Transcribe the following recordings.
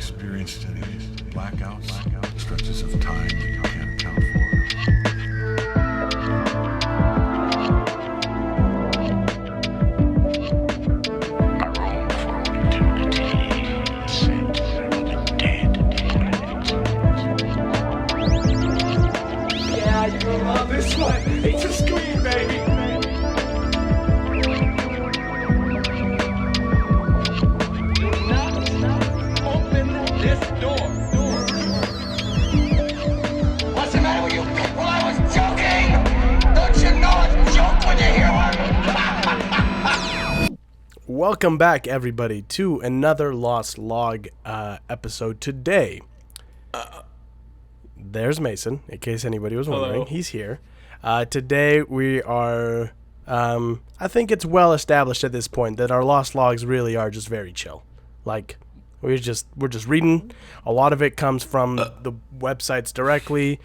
experienced any blackouts, stretches of time that you can't account for? Yeah, you're gonna love this one. It's a scream, baby. What's the matter with you people? I was joking! Don't you know it's a joke when you hear one? Welcome back, everybody, to another Lost Log episode. Today, there's Mason, in case anybody was wondering. Hello. He's here. Today, we are, I think it's well established at this point that our Lost Logs really are just very chill. Like, we're just reading. A lot of it comes from the websites directly,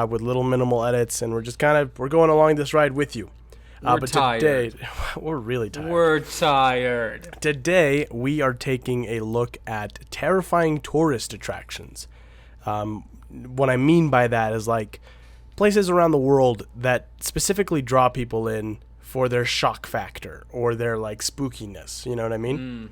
with little minimal edits, and we're just we're going along this ride with you. We're but tired. Today, we're really tired. We're tired. Today, we are taking a look at terrifying tourist attractions. What I mean by that is like places around the world that specifically draw people in for their shock factor or their like spookiness. You know what I mean?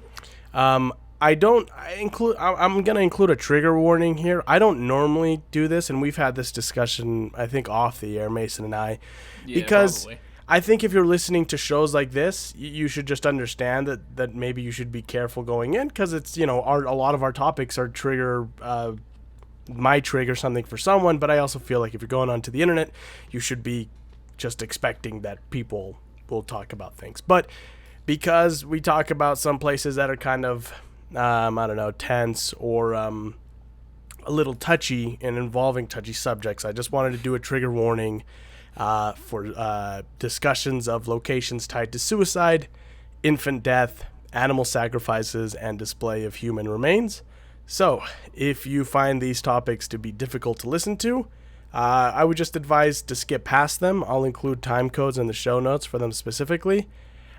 I'm going to include a trigger warning here. I don't normally do this, and we've had this discussion, I think, off the air, Mason and I, because probably. I think if you're listening to shows like this, you should just understand that maybe you should be careful going in, because it's, a lot of our topics are might trigger something for someone, but I also feel like if you're going onto the internet, you should be just expecting that people will talk about things. But because we talk about some places that are kind of, tense or a little touchy and involving touchy subjects, I just wanted to do a trigger warning for discussions of locations tied to suicide, infant death, animal sacrifices, and display of human remains. So, if you find these topics to be difficult to listen to, I would just advise to skip past them. I'll include time codes in the show notes for them specifically.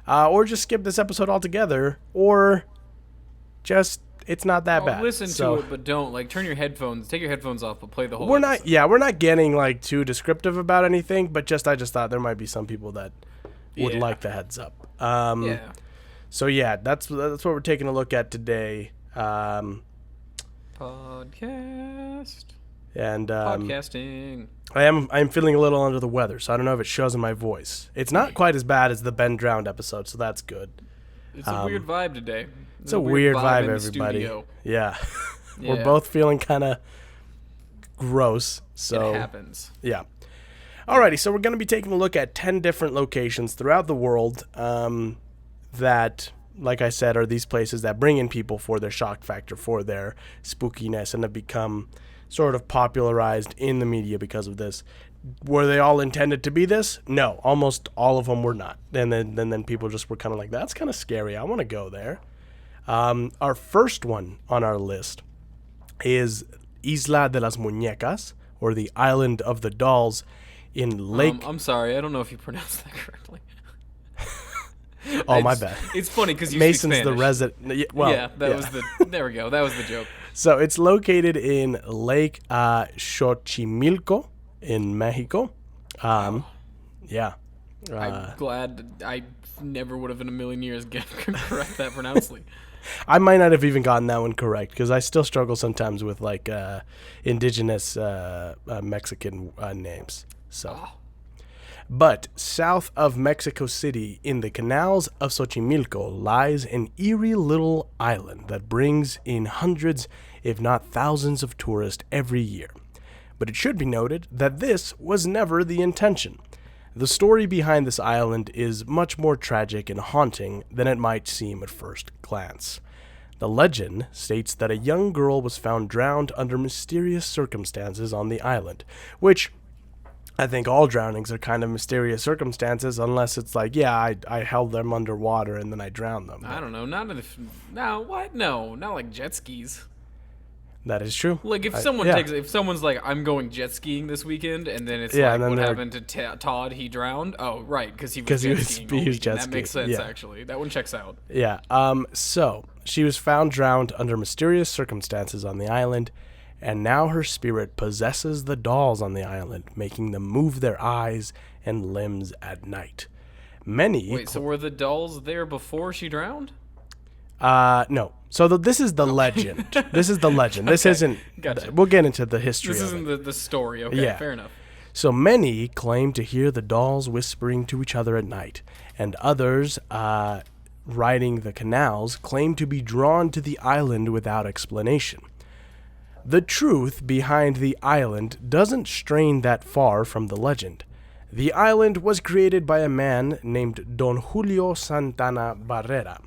Or just skip this episode altogether, or just, it's not that bad. Listen So, to it, but don't take your headphones off, but play the whole we're episode. we're not getting like too descriptive about anything, but I just thought there might be some people that would like the heads up. So yeah, that's what we're taking a look at today. Podcast. And Podcasting. I'm feeling a little under the weather, so I don't know if it shows in my voice. It's not quite as bad as the Ben Drowned episode, so that's good. It's a weird vibe today. It's a weird vibe, in the everybody. studio. Yeah. Yeah. We're both feeling kind of gross, so It happens. yeah. Alrighty, so we're going to be taking a look at 10 different locations throughout the world that, like I said, are these places that bring in people for their shock factor, for their spookiness, and have become sort of popularized in the media because of this. Were they all intended to be this? No, almost all of them were not. And then people just were kind of like, that's kind of scary. I want to go there. Our first one on our list is Isla de las Muñecas, or the Island of the Dolls, in Lake... I'm sorry, I don't know if you pronounced that correctly. my bad. It's funny because you Mason's speak the Spanish. resident... Well, yeah, that was the... There we go. That was the joke. So it's located in Lake Xochimilco in Mexico. Yeah. I'm glad I never would have in a million years correct that pronouncedly. I might not have even gotten that one correct, because I still struggle sometimes with like indigenous Mexican names. So, but south of Mexico City, in the canals of Xochimilco, lies an eerie little island that brings in hundreds, if not thousands, of tourists every year. But it should be noted that this was never the intention. The story behind this island is much more tragic and haunting than it might seem at first glance. The legend states that a young girl was found drowned under mysterious circumstances on the island, which I think all drownings are kind of mysterious circumstances, unless it's like, yeah, I held them underwater and then I drowned them. I don't know. Not like jet skis. That is true. Like if someone's like, I'm going jet skiing this weekend, and then it's Yeah, like, and then what they're- happened to Todd? He drowned. Oh, right, because he was 'Cause he jet was- skiing. he was jet That makes skiing, sense, yeah. actually. That one checks out. Yeah. So She was found drowned under mysterious circumstances on the island, and now her spirit possesses the dolls on the island, making them move their eyes and limbs at night. Wait, so were the dolls there before she drowned? No. So this is the legend. This is the legend. This isn't... Gotcha. We'll get into the history This of isn't it. the story. Okay, Yeah. fair enough. So many claim to hear the dolls whispering to each other at night, and others, riding the canals, claim to be drawn to the island without explanation. The truth behind the island doesn't strain that far from the legend. The island was created by a man named Don Julio Santana Barrera.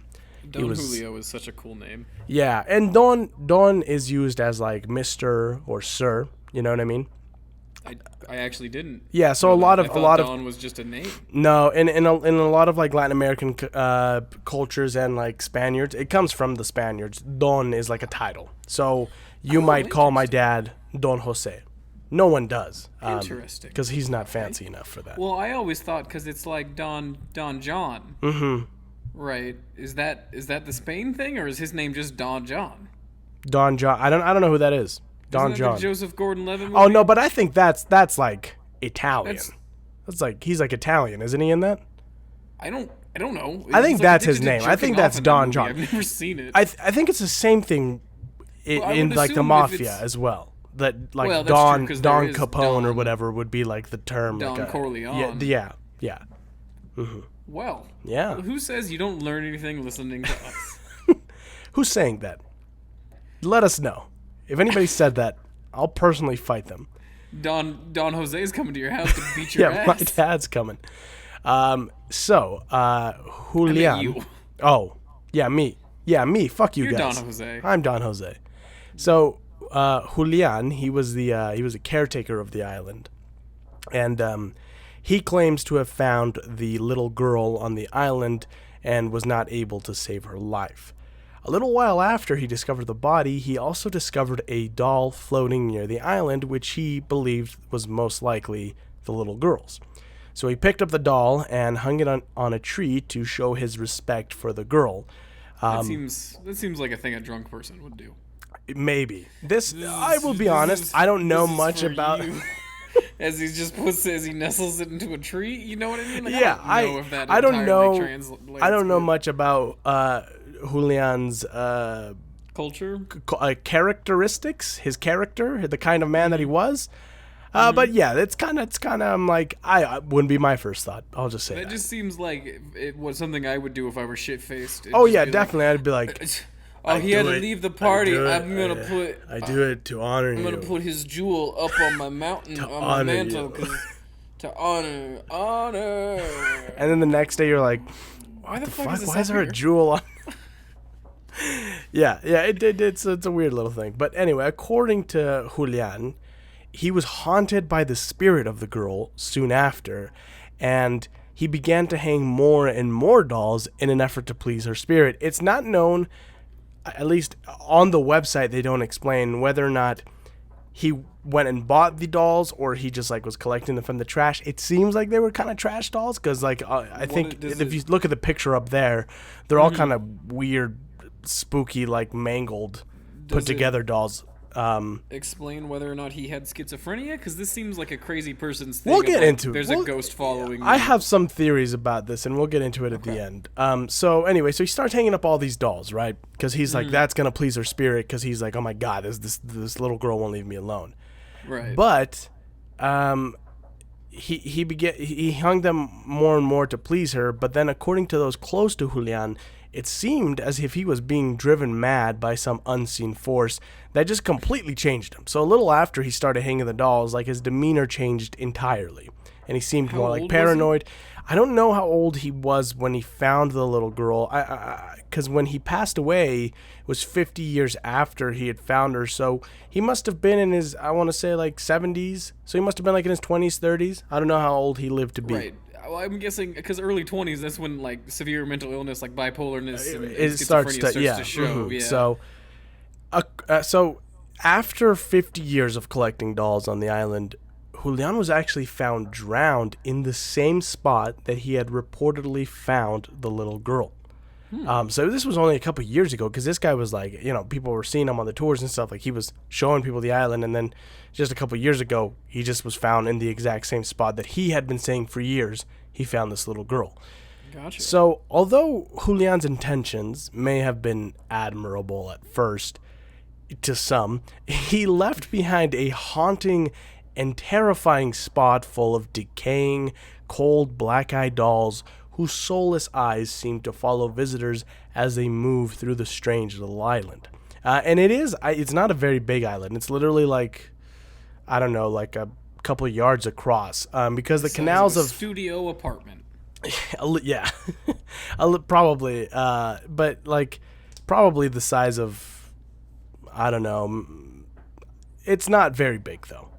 Julio is such a cool name. Yeah, and Don is used as like Mr. or Sir, you know what I mean? I actually didn't. Yeah, so know a that. lot of Don was just a name. No, in a lot of like Latin American cultures and like Spaniards, it comes from the Spaniards. Don is like a title. So you might call my dad Don Jose. No one does. Interesting. Because he's not fancy enough for that. Well, I always thought because it's like Don John. Mm-hmm. Right. Is that the Spain thing, or is his name just Don John? Don John. I don't know who that is. Don Isn't that John. the Joseph Gordon-Levitt movie? Oh no, but I think that's like Italian. That's like he's like Italian, isn't he in that? I don't know. I think He's that's like his name. I jerking think off that's in that Don movie. John. I've never seen it. I think it's the same thing in would like the assume if mafia it's- as well. That like Well, that's true, 'cause there Don is Capone or Don- whatever would be like the term. Don like Corleone. Yeah. Well, Yeah. who says you don't learn anything listening to us? Who's saying that? Let us know. If anybody said that, I'll personally fight them. Don Jose's coming to your house to beat your Yeah, ass. my dad's coming. Julian. you. Oh, yeah, me. Yeah, me. Fuck you You're guys. Don Jose. I'm Don Jose. So, Julian, he was a caretaker of the island, and he claims to have found the little girl on the island and was not able to save her life. A little while after he discovered the body, he also discovered a doll floating near the island, which he believed was most likely the little girl's. So he picked up the doll and hung it on a tree to show his respect for the girl. That seems like a thing a drunk person would do. Maybe. I will be honest, I don't know This is much for about... you. As he nestles it into a tree, you know what I mean? Like, Yeah, I don't know if that I don't entirely know. translates I don't know good. much about Julian's Culture. characteristics, his character, the kind of man that he was. But yeah, it's kind of. I'm like, I wouldn't be my first thought. I'll just say That that. just seems like it was something I would do if I were shit faced. Oh yeah, definitely. I'd be like, Oh, he had do to it. leave the I party. do it. I'm gonna put. I do it to honor I'm gonna you. put his jewel up on my mountain, on my honor mantle, you. 'cause to honor. And then the next day, you're like, Why the fuck fuck? is this Why is up there a here? jewel on? yeah. It's a weird little thing. But anyway, according to Julian, he was haunted by the spirit of the girl soon after, and he began to hang more and more dolls in an effort to please her spirit. It's not known, at least on the website, they don't explain whether or not he went and bought the dolls or he just like was collecting them from the trash. It seems like they were kind of trash dolls because like I think does if you look at the picture up there, they're all kind of weird, spooky, like mangled, put it- together dolls. Explain whether or not he had schizophrenia, because this seems like a crazy person's thing. We'll of, get like, into it. There's a ghost following me. I have some theories about this, and we'll get into it at the end. So anyway, so he starts hanging up all these dolls, right? Because he's like, that's gonna please her spirit. Because he's like, oh my god, this little girl won't leave me alone. Right. But he hung them more and more to please her. But then, according to those close to Julian, it seemed as if he was being driven mad by some unseen force that just completely changed him. So a little after he started hanging the dolls, like his demeanor changed entirely, and he seemed more old like was he? paranoid. I don't know how old he was when he found the little girl. Because when he passed away, it was 50 years after he had found her. So he must have been in his, I want to say, like 70s. So he must have been like in his 20s, 30s. I don't know how old he lived to be. Right. Well, I'm guessing because early 20s, that's when like severe mental illness, like bipolarness, and It schizophrenia starts to to show. mhm. Yeah. So after 50 years of collecting dolls on the island, Julian was actually found drowned in the same spot that he had reportedly found the little girl. So this was only a couple years ago, because this guy was like, people were seeing him on the tours and stuff. Like, he was showing people the island, and then just a couple years ago, he just was found in the exact same spot that he had been saying for years he found this little girl. Gotcha. So, although Julian's intentions may have been admirable at first to some, he left behind a haunting and terrifying spot full of decaying, cold, black-eyed dolls whose soulless eyes seem to follow visitors as they move through the strange little island. And it's not a very big island. It's literally like, I don't know, like a couple of yards across, because the canals of studio apartment. Yeah, probably, but like probably the size of, I don't know. It's not very big though,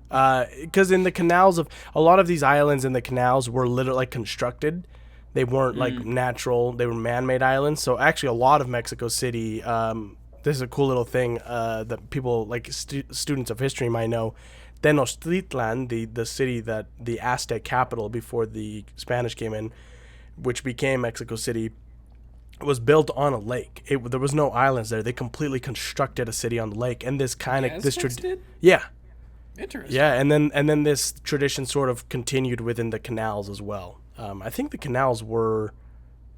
because in the canals of a lot of these islands in the canals were literally like constructed. They weren't like natural; they were man-made islands. So actually, a lot of Mexico City. This is a cool little thing that people like students of history might know. Tenochtitlan, the city that the Aztec capital before the Spanish came in, which became Mexico City, was built on a lake. There was no islands there. They completely constructed a city on the lake, and this kind of yeah, interesting. Yeah, and then this tradition sort of continued within the canals as well. I think the canals were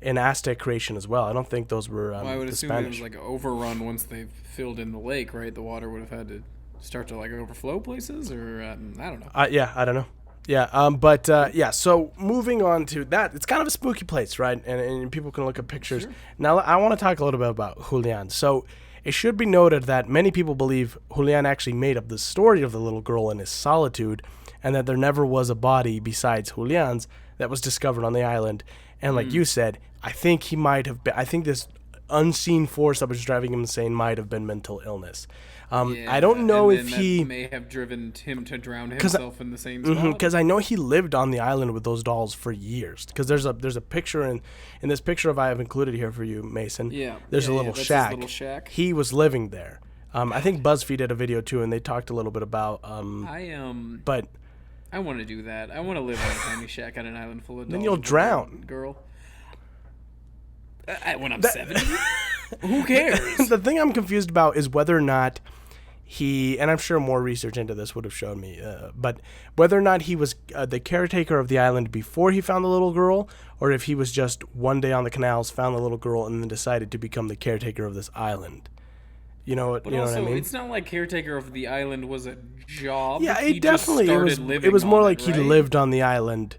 an Aztec creation as well. I don't think those were I would the assume Spanish. it was like overrun once they filled in the lake, right? The water would have had to start to like overflow places, or I don't know. Yeah, I don't know. Yeah, yeah. So moving on to that, it's kind of a spooky place, right? And people can look at pictures. Sure. Now, I want to talk a little bit about Julian. So it should be noted that many people believe Julian actually made up the story of the little girl in his solitude, and that there never was a body besides Julian's that was discovered on the island. And like you said, I think he might have been. I think this unseen force that was driving him insane might have been mental illness. I don't know if he may have driven him to drown himself in the same spot. Because I know he lived on the island with those dolls for years. Because there's a picture in this picture I have included here for you, Mason. Yeah, there's a little that's shack. his little shack. He was living there. I think BuzzFeed did a video too, and they talked a little bit about. But I want to do that. I want to live on a tiny shack on an island full of dolls. Then you'll with a drown, girl. When I'm 70, who cares? The thing I'm confused about is whether or not he, and I'm sure more research into this would have shown me, but whether or not he was the caretaker of the island before he found the little girl, or if he was just one day on the canals, found the little girl, and then decided to become the caretaker of this island. You know what? But you know also, what I mean? it's not like caretaker of the island was a job. Yeah, He it definitely just it was. started It was living more on like it, he right? lived on the island,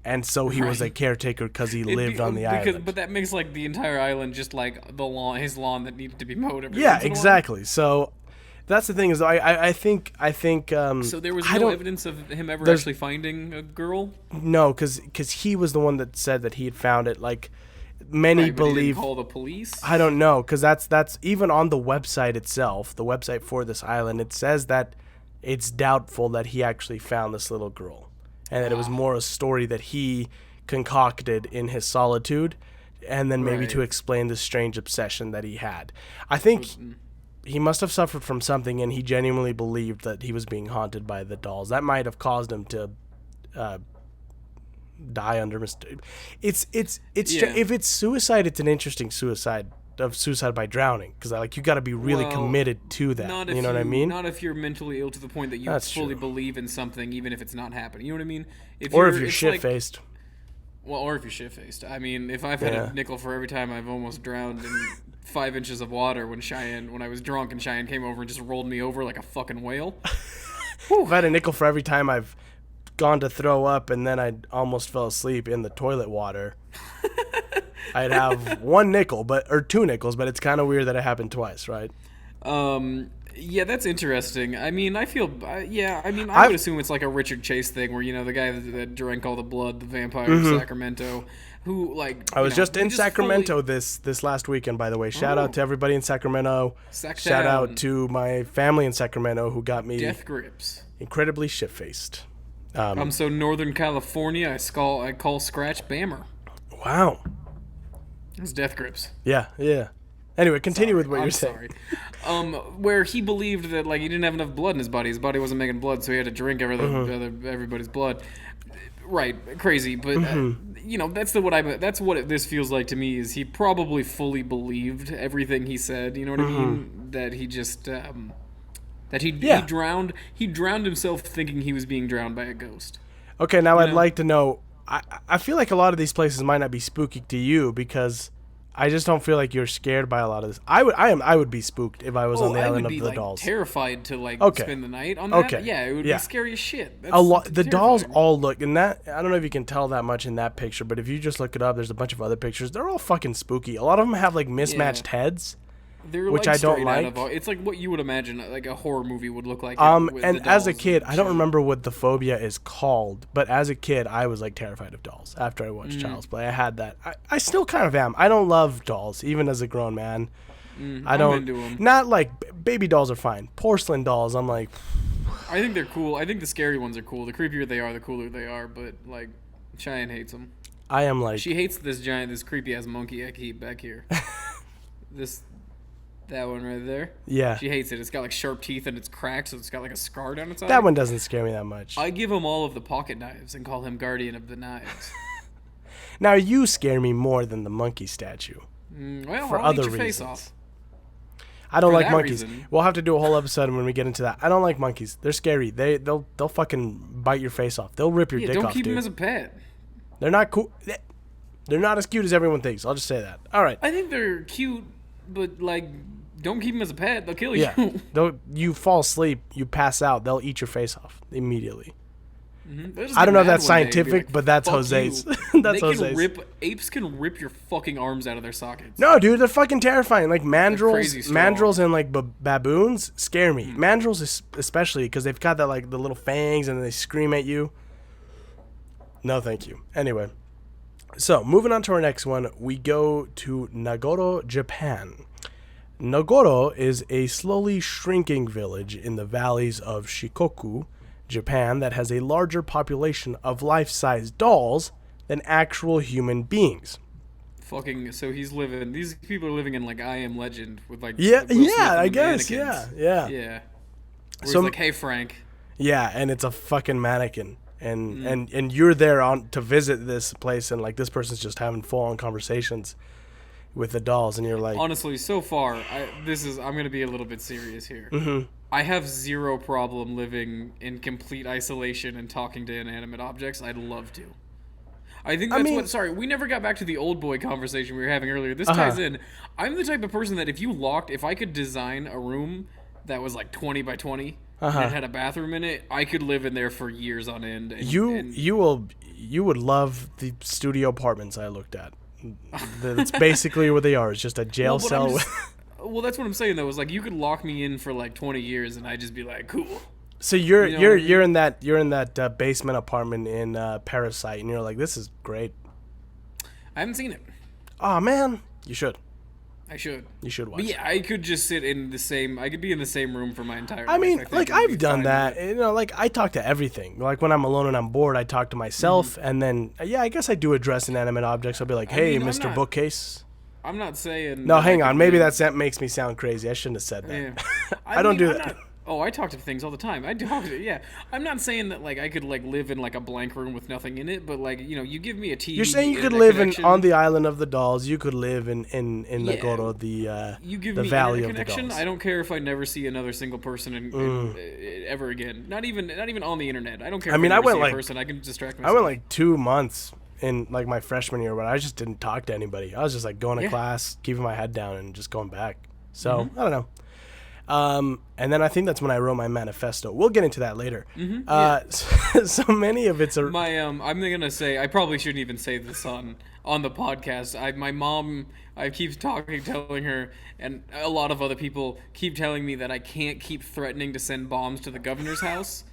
and so he was a Right. caretaker because he lived on the island. But that makes like the entire island just like the lawn, his lawn that needed to be mowed every Yeah, once in a while. exactly. So that's the thing is, I think. So there was I no don't- evidence of him ever there's- actually finding a girl. No, because he was the one that said that he had found it. Like many Right, but he didn't believe. call the police. I don't know, because that's even on the website itself, the website for this island. It says that it's doubtful that he actually found this little girl, and that it was more a story that he concocted in his solitude, and then maybe to Right. explain the strange obsession that he had. I think he must have suffered from something, and he genuinely believed that he was being haunted by the dolls. That might have caused him to die under mistake. It's Yeah. if it's suicide, it's an interesting suicide by drowning, because like you got to be really Well, committed to that. Not if You know what I mean? Not if you're mentally ill to the point that you That's fully true. believe in something, even if it's not happening. You know what I mean? Or if you're it's shit like- faced. Well, or if you're shit faced. I mean, if I've had Yeah. a nickel for every time I've almost drowned in 5 inches of water when I was drunk and Cheyenne came over and just rolled me over like a fucking whale. I've had a nickel for every time I've gone to throw up and then I almost fell asleep in the toilet water. I'd have one nickel, or two nickels, but it's kind of weird that it happened twice, right? Yeah, that's interesting. I mean, I feel, I I've- would assume it's like a Richard Chase thing where, the guy that drank all the blood, the vampire of Sacramento, who, like, I was just he in Sacramento fully- this last weekend, by the way. Shout out to everybody in Sacramento. Sac Shout down. out to my family in Sacramento who got me Death grips. incredibly shit-faced. I'm so Northern California, I call Scratch Bammer. Wow. It's Death grips. Yeah. Anyway, continue with what I'm you're saying. sorry. Where he believed that like he didn't have enough blood in his body. His body wasn't making blood, so he had to drink everybody's blood. right, crazy, but that's this feels like to me is he probably fully believed everything he said. You know what I mean? That he just he drowned himself thinking he was being drowned by a ghost. Okay, now I'd like to know. I feel like a lot of these places might not be spooky to you because I just don't feel like you're scared by a lot of this. I would be spooked if I was on the island of the dolls. Terrified to spend the night on that. Okay. Yeah, it would be scary as shit. The dolls all look, and that I don't know if you can tell that much in that picture, but if you just look it up, there's a bunch of other pictures. They're all fucking spooky. A lot of them have like mismatched heads. They're which I don't like. It's like what you would imagine like a horror movie would look like. And as a kid, I don't remember what the phobia is called, but as a kid, I was like terrified of dolls. After I watched Child's Play, I had that. I still kind of am. I don't love dolls, even as a grown man. I don't. I'm into 'em. Not like baby dolls are fine. Porcelain dolls, I'm like. I think they're cool. I think the scary ones are cool. The creepier they are, the cooler they are. But like, Cheyenne hates them. I am like. She hates this creepy ass monkey I keep back here. That one right there. Yeah. She hates it. It's got like sharp teeth and it's cracked, so it's got like a scar down its eye. That one doesn't scare me that much. I give him all of the pocket knives and call him guardian of the knives. Now you scare me more than the monkey statue. Well, for I'll other eat your reasons. face off. I don't For like that monkeys. reason. We'll have to do a whole episode when we get into that. I don't like monkeys. They're scary. They'll fucking bite your face off. They'll rip your dick don't off, keep dude. him as a pet. They're not cool. They're not as cute as everyone thinks. I'll just say that. All right. I think they're cute, but like, don't keep him as a pet. They'll kill you. Yeah. You fall asleep, you pass out, they'll eat your face off immediately. They'll just I don't get know if mad that's one day and be scientific, like, but that's "Fuck Jose's. you." That's They Jose's. Apes can rip your fucking arms out of their sockets. No, dude, they're fucking terrifying. Like crazy strong. mandrills and like baboons scare me. Mandrills especially because they've got that like the little fangs and they scream at you. No, thank you. Anyway, so moving on to our next one, we go to Nagoro, Japan. Nagoro is a slowly shrinking village in the valleys of Shikoku, Japan, that has a larger population of life-size dolls than actual human beings. Fucking, so these people are living in like I Am Legend with like Yeah, Will Smith and I the guess, mannequins. yeah. Where So- he's like, hey Frank. Yeah, and it's a fucking mannequin. And you're there to visit this place, and like this person's just having full-on conversations with the dolls, and you're like, Honestly, so far, I'm gonna be a little bit serious here. I have zero problem living in complete isolation and talking to inanimate objects. I'd love to. I think that's sorry, we never got back to the old boy conversation we were having earlier. This ties in. I'm the type of person that if I could design a room that was like 20 by 20 and it had a bathroom in it, I could live in there for years on end. And, you would love the studio apartments I looked at. That's basically what they are. It's just a jail cell. Well, that's what I'm saying though. Is like you could lock me in for like 20 years and I'd just be like, cool. So you're You know what I mean? you're in that basement apartment in Parasite, and you're like, this is great. I haven't seen it. Oh man, you should. I should. You should watch. But yeah, I could just sit in the same. I could be in the same room for my entire life. I mean, think, like and be I've done fine that. with it. You know, like I talk to everything. Like when I'm alone and I'm bored, I talk to myself, and then I guess I do address inanimate objects. I'll be like, hey, mean, I'm Mr. not- Bookcase. I'm not saying. No, that hang I on. could Maybe live- that makes me sound crazy. I shouldn't have said that. Yeah. I don't do I'm that. not- I talk to things all the time. Yeah. I'm not saying that like I could like live in like a blank room with nothing in it, but like you give me a TV. You're saying you could internet live connection, on the island of the dolls. You could live in Nagoro, the You give the me valley internet of the connection. dolls. I don't care if I never see another single person ever again. Not even on the internet. I don't care. I if mean, I I never went see like- a person. I can distract I myself. went like 2 months in like my freshman year, but I just didn't talk to anybody. I was just like going to Yeah. class, keeping my head down, and just going back. So Mm-hmm. I don't know. And then I think that's when I wrote my manifesto. We'll get into that later. So many of it's My I'm gonna say I probably shouldn't even say this on the podcast. My mom, I keep telling her, and a lot of other people keep telling me that I can't keep threatening to send bombs to the governor's house.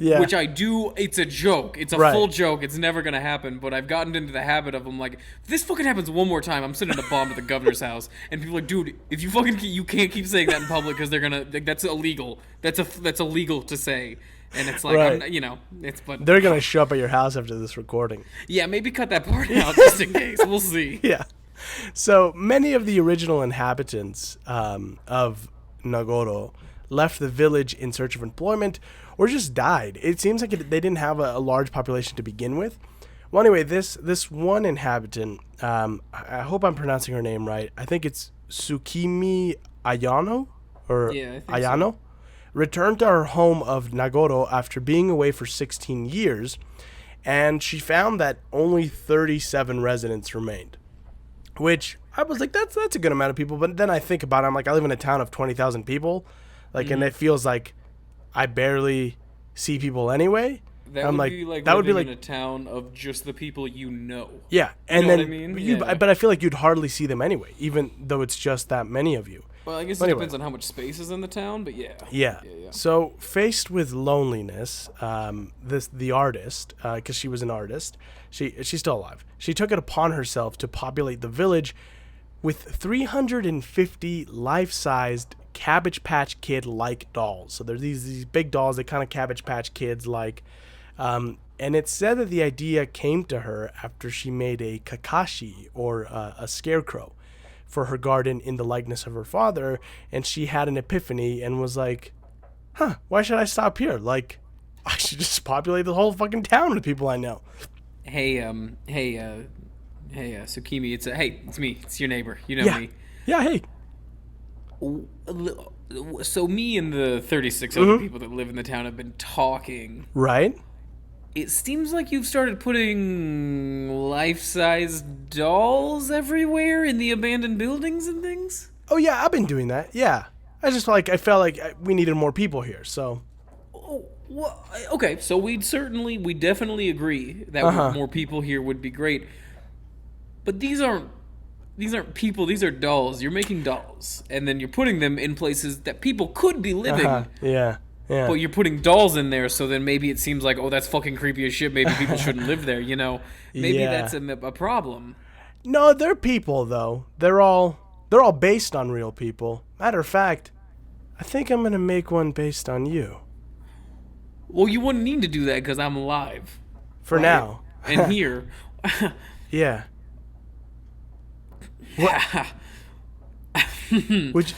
Yeah. Which I do. It's a joke. It's a Right. full joke. It's never gonna happen. But I've gotten into the habit of, I'm like, if this fucking happens one more time, I'm sending a bomb to the governor's house. And people are like, dude, if you fucking you can't keep saying that in public because they're gonna that's illegal. That's illegal to say. And it's like, Right. but They're gonna show up at your house after this recording. yeah, maybe cut that part out just in case. We'll see. Yeah. So many of the original inhabitants of Nagoro left the village in search of employment, or just died. It seems like they didn't have a large population to begin with. Well, anyway, this one inhabitant, I hope I'm pronouncing her name right. I think it's Tsukimi Ayano, or Yeah, I think Ayano, so. returned to her home of Nagoro after being away for 16 years, and she found that only 37 residents remained, which I was like, that's a good amount of people. But then I think about it, I'm like, I live in a town of 20,000 people, like, and it feels like I barely see people anyway. That I'm would like, be like that would be living like, in a town of just the people you know. yeah, and know then what I mean? you, Yeah. but I feel like you'd hardly see them anyway, even though it's just that many of you. Well, I guess But it anyway. depends on how much space is in the town, but yeah. Yeah. So faced with loneliness, the artist, because she was an artist, she's still alive. She took it upon herself to populate the village with 350 life-sized Cabbage Patch Kid-like dolls. So there's these big dolls that kind of Cabbage Patch Kids like. And it's said that the idea came to her after she made a kakashi, or a scarecrow, for her garden in the likeness of her father, and she had an epiphany and was like, why should I stop here? Like, I should just populate the whole fucking town with people I know. Hey, Tsukimi, it's me. It's your neighbor. You know Yeah. me. Yeah, hey. So me and the 36 other people that live in the town have been talking. Right? It seems like you've started putting life-size dolls everywhere in the abandoned buildings and things? Oh, yeah, I've been doing that. Yeah. I felt like we needed more people here, so. Oh, well, okay, so we definitely agree that more people here would be great. But these aren't people, these are dolls. You're making dolls, and then you're putting them in places that people could be living. Yeah. Yeah. But you're putting dolls in there, so then maybe it seems like, oh, that's fucking creepy as shit. Maybe people shouldn't live there, you know? Maybe Yeah. that's a problem. No, they're people, though. They're all based on real people. Matter of fact, I think I'm going to make one based on you. Well, you wouldn't need to do that because I'm alive. For Right? now. And here. Yeah. Would you,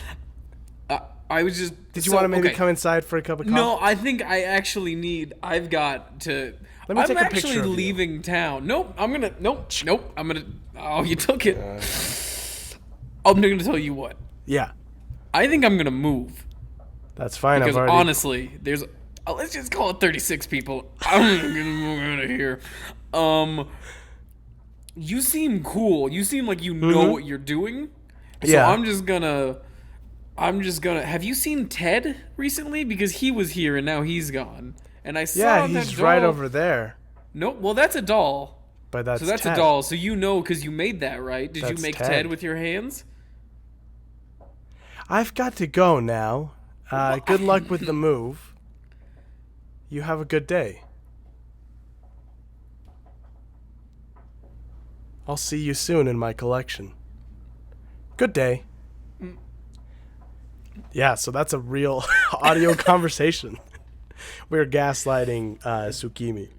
I was just... did you want to maybe come inside for a cup of coffee? No, I think I actually need... I've got to... Let me I'm take a actually picture of you. leaving town. Nope, I'm gonna... Nope, I'm gonna... Oh, you took it. I'm gonna tell you what. Yeah. I think I'm gonna move. That's fine. Because I've already... honestly, there's... let's just call it 36 people. I'm gonna move out of here. You seem cool. You seem like you know what you're doing. So Yeah. I'm just gonna... Have you seen Ted recently? Because he was here and now he's gone. And I saw Yeah, that he's doll. right over there. Nope. Well, that's a doll. But that's So that's Ted. a doll. So you know because you made that, right? Did you That's make Ted. Ted with your hands? I've got to go now. Good luck with the move. You have a good day. I'll see you soon in my collection. Good day. Yeah, so that's a real audio conversation. We're gaslighting Tsukimi.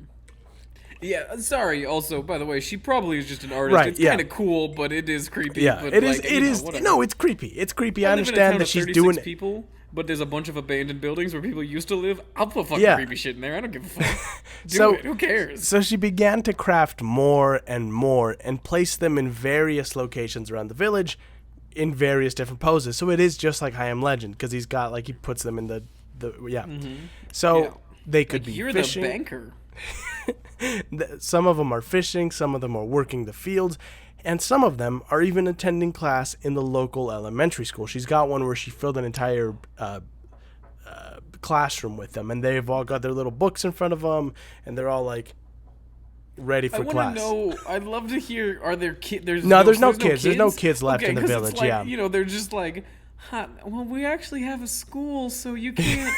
Yeah. Sorry. Also, by the way, she probably is just an artist. Right, It's yeah. kind of cool, but it is creepy. Yeah, but it is. like, It you know, is. whatever. No, it's creepy. It's creepy. I live in a town understand of that she's 36 doing it. people, but there's a bunch of abandoned buildings where people used to live. I'll put fucking Yeah. creepy shit in there. I don't give a fuck. Do So- it. Who cares? So she began to craft more and more and place them in various locations around the village in various different poses. So it is just like I Am Legend because he's got like he puts them in the yeah. So Yeah. they could Like, be you're fishing. the banker. Some of them are fishing, some of them are working the fields, and some of them are even attending class in the local elementary school. She's got one where she filled an entire classroom with them, and they've all got their little books in front of them, and they're all like ready I for want class. to know. I'd love to hear. Are there kids? There's There's no kids. There's no kids left Okay, in the 'cause it's village, like, yeah. you know, they're just like, well, we actually have a school, so you can't.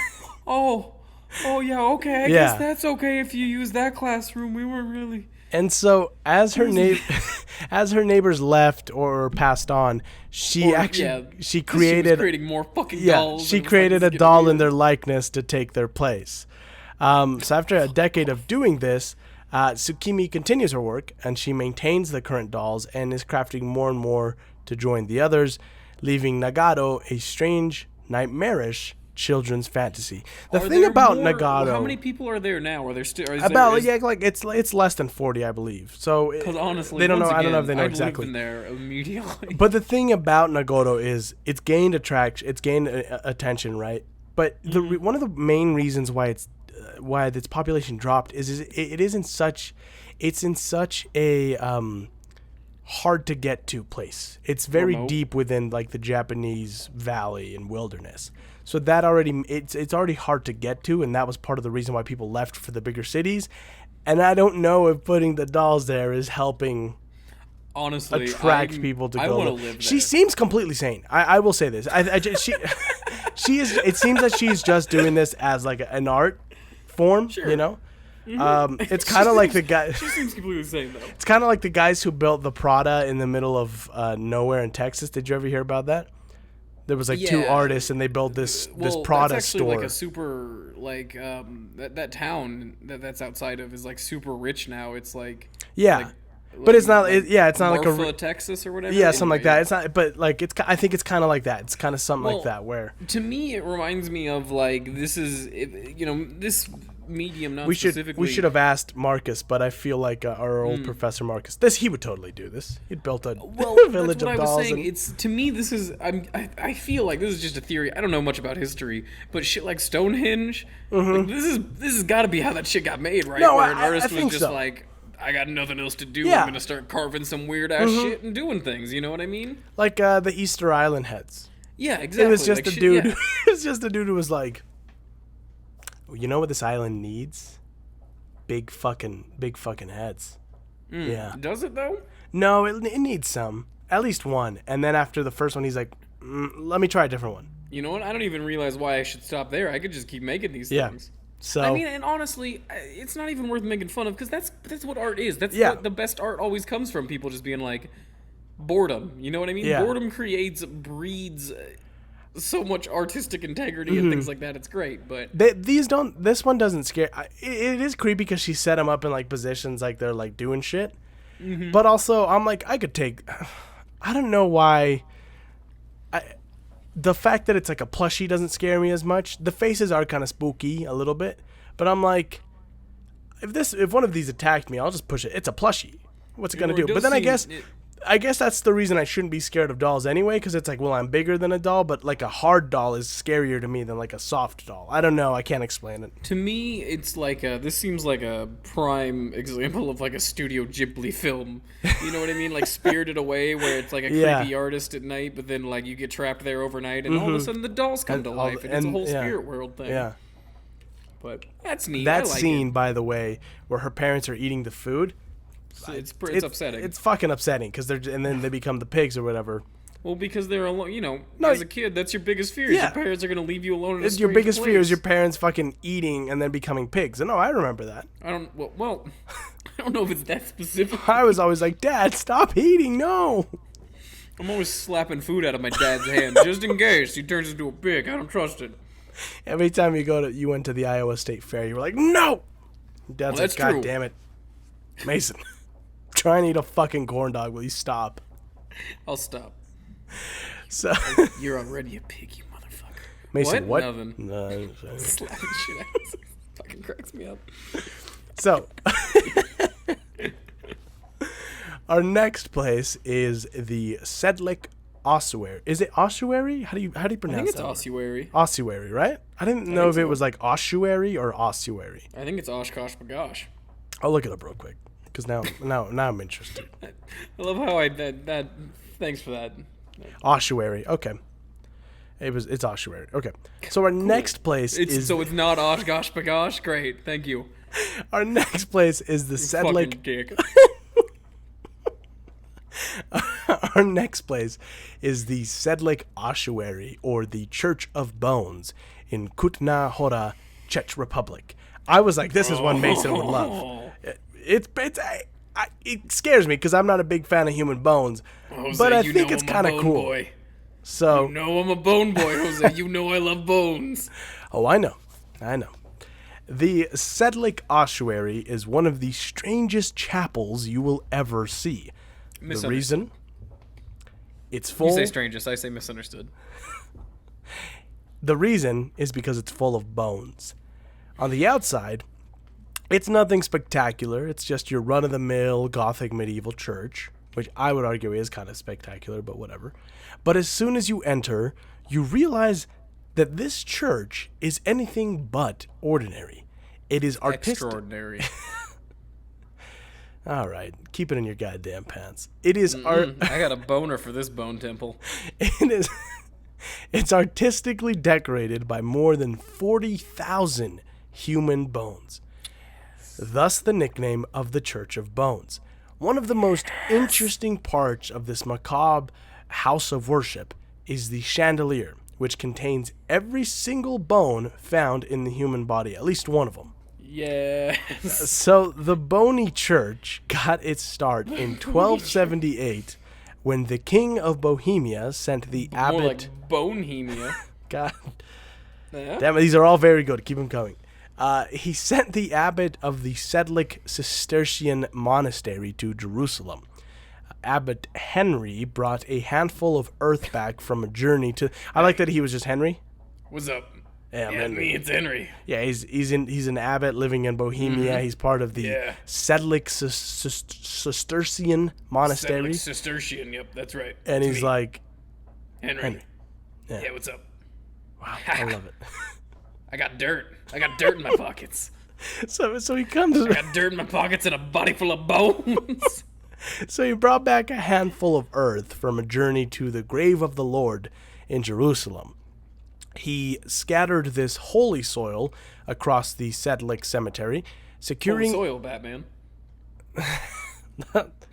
Oh yeah, okay. I Yeah. guess that's okay if you use that classroom. We weren't really. And so, as her neighbors left or passed on, she She created was creating more fucking dolls. she and it was created like, a this doll getting in their likeness to take their place. So after a decade of doing this, Tsukimi continues her work, and she maintains the current dolls and is crafting more and more to join the others, leaving Nagaro a strange, nightmarish children's fantasy. The Are thing there about more- Nagoro, How many people are there now? Are there still it's less than 40, I believe. So Because honestly, they don't know. once I don't know if again, they know I'd exactly. live in there immediately. But the thing about Nagoro is it's gained attention, right? But one of the main reasons why its population dropped is it's in such a hard to get to place. It's very Remote. deep within like the Japanese valley and wilderness. So that it's already hard to get to, and that was part of the reason why people left for the bigger cities. And I don't know if putting the dolls there is helping Honestly, attract people to I go. want to live there. She seems completely sane. I will say this. She is. It seems that she's just doing this as like an art form. Sure. You know. It's kind of like the guy. She seems completely sane though. It's kind of like the guys who built the Prada in the middle of nowhere in Texas. Did you ever hear about that? There was like two Yeah. artists, and they built this Prada that's actually store. like a super that town that's outside of is like super rich now. It's like Yeah, but it's not. It's not like Marfa, a. Texas or whatever. Yeah, something like that. Anyway, It's not, but like I think it's kind of like that. It's kind of something Well, like that where To me, it reminds me of like this medium. Not we should specifically. have asked Marcus, but I feel like our old Professor Marcus, he would totally do this. He'd built a Well, village that's what of I was dolls. saying. And, It's to me, this is. I feel like this is just a theory. I don't know much about history, but shit like Stonehenge, like, this has got to be how that shit got made, right? No, Where an I artist was think just so. like, I got nothing else to do. Yeah. I'm gonna start carving some weird ass shit and doing things. You know what I mean? like the Easter Island heads. Yeah, exactly. It was just like a shit- dude. yeah. It was just a dude who was like, you know what this island needs? Big fucking heads. Yeah. Does it though? No, it needs some. At least one. And then after the first one, he's like, let me try a different one. You know what? I don't even realize why I should stop there. I could just keep making these Yeah. things. So I mean, and honestly, it's not even worth making fun of because that's what art is. That's Yeah. the best art always comes from people just being like boredom. You know what I mean? Yeah. Boredom breeds so much artistic integrity and things like that. It's great, but this one doesn't scare. It is creepy because she set them up in like positions like they're like doing shit. But also, I'm like, I don't know why. The fact that it's like a plushie doesn't scare me as much. The faces are kind of spooky a little bit, but I'm like, if one of these attacked me, I'll just push it. It's a plushie. What's it gonna Well, it do? But does then seem- I guess that's the reason I shouldn't be scared of dolls anyway, because it's like, well, I'm bigger than a doll, but like a hard doll is scarier to me than like a soft doll. I don't know. I can't explain it. to me, it's like this seems like a prime example of like a Studio Ghibli film. You know what I mean? Like Spirited Away, where it's like a Yeah. creepy artist at night, but then like you get trapped there overnight, and all of a sudden the dolls come to all life, the- and it's a and- whole yeah. spirit world thing. Yeah. But that's neat. That I like scene, by the way, where her parents are eating the food, it's upsetting. It's fucking upsetting because and then they become the pigs or whatever. Well, because they're alone. You know, No, as a kid, that's your biggest fear. is Yeah. Your parents are gonna leave you alone. In a It's your strange biggest fear is place. your parents fucking eating and then becoming pigs. And no, I remember that. I don't. Well, I don't know if it's that specific. I was always like, Dad, stop eating. No. I'm always slapping food out of my dad's hand just in case he turns into a pig. I don't trust it. Every time you went to the Iowa State Fair, you were like, no. Dad's that's like, God true. damn it, Mason. Try and eat a fucking corn dog. Will you stop? I'll stop. So, You're already a pig, you motherfucker. Mason, What? what? Nothing. No, I'm sorry. Slapping shit out. Fucking cracks me up. So, our next place is the Sedlick Ossuary. Is it ossuary? How do you I pronounce think it's that? ossuary. Ossuary, right? I didn't know if it was like ossuary or ossuary. I think it's Oshkosh Bagosh. I'll look it up real quick because now I'm interested. I love how that. Thanks for that. Ossuary. Okay. It's ossuary. Okay. So our next place is So it's not Oshkosh Bagosh. Great, thank you. our next place is the Fucking Sedlick. dick. Our next place is the Sedlick Ossuary, or the Church of Bones, in Kutna Hora, Czech Republic. I was like, this is one Mason would love. It scares me because I'm not a big fan of human bones, Jose, but I you think know it's I'm a kind of bone cool. Boy. So, No, I'm a bone boy, Jose. You know I love bones. oh, I know. The Sedlick Ossuary is one of the strangest chapels you will ever see. The reason? It's full. You say strangest, I say misunderstood. The reason is because it's full of bones. On the outside, it's nothing spectacular. It's just your run-of-the-mill Gothic medieval church, which I would argue is kind of spectacular, but whatever. But as soon as you enter, you realize that this church is anything but ordinary. It is artistic. Extraordinary. All right, keep it in your goddamn pants. It is I got a boner for this bone temple. It's artistically decorated by more than 40,000 human bones. Thus the nickname of the Church of Bones. One of the most interesting parts of this macabre house of worship is the chandelier, which contains every single bone found in the human body, at least one of them. Yes. So the Bony Church got its start in 1278 when the King of Bohemia sent the abbot... More like Bonehemia. God. Yeah. Damn it, these are all very good. Keep them coming. He sent the abbot of the Sedlic Cistercian monastery to Jerusalem. Abbot Henry brought a handful of earth back from a journey to... I like that he was just Henry. What's up? Yeah, Me, it's Henry. Yeah, he's an abbot living in Bohemia. He's part of the Sedlic Cistercian monastery. Sedlic Cistercian, yep, that's right. And It's he's me, like... Henry. Yeah. Yeah, what's up? Wow, I love it. I got dirt. I got dirt in my pockets. So he comes... I got dirt in my pockets and a body full of bones. So he brought back a handful of earth from a journey to the grave of the Lord in Jerusalem. He scattered this holy soil across the Sedlic cemetery, securing... Holy soil, Batman.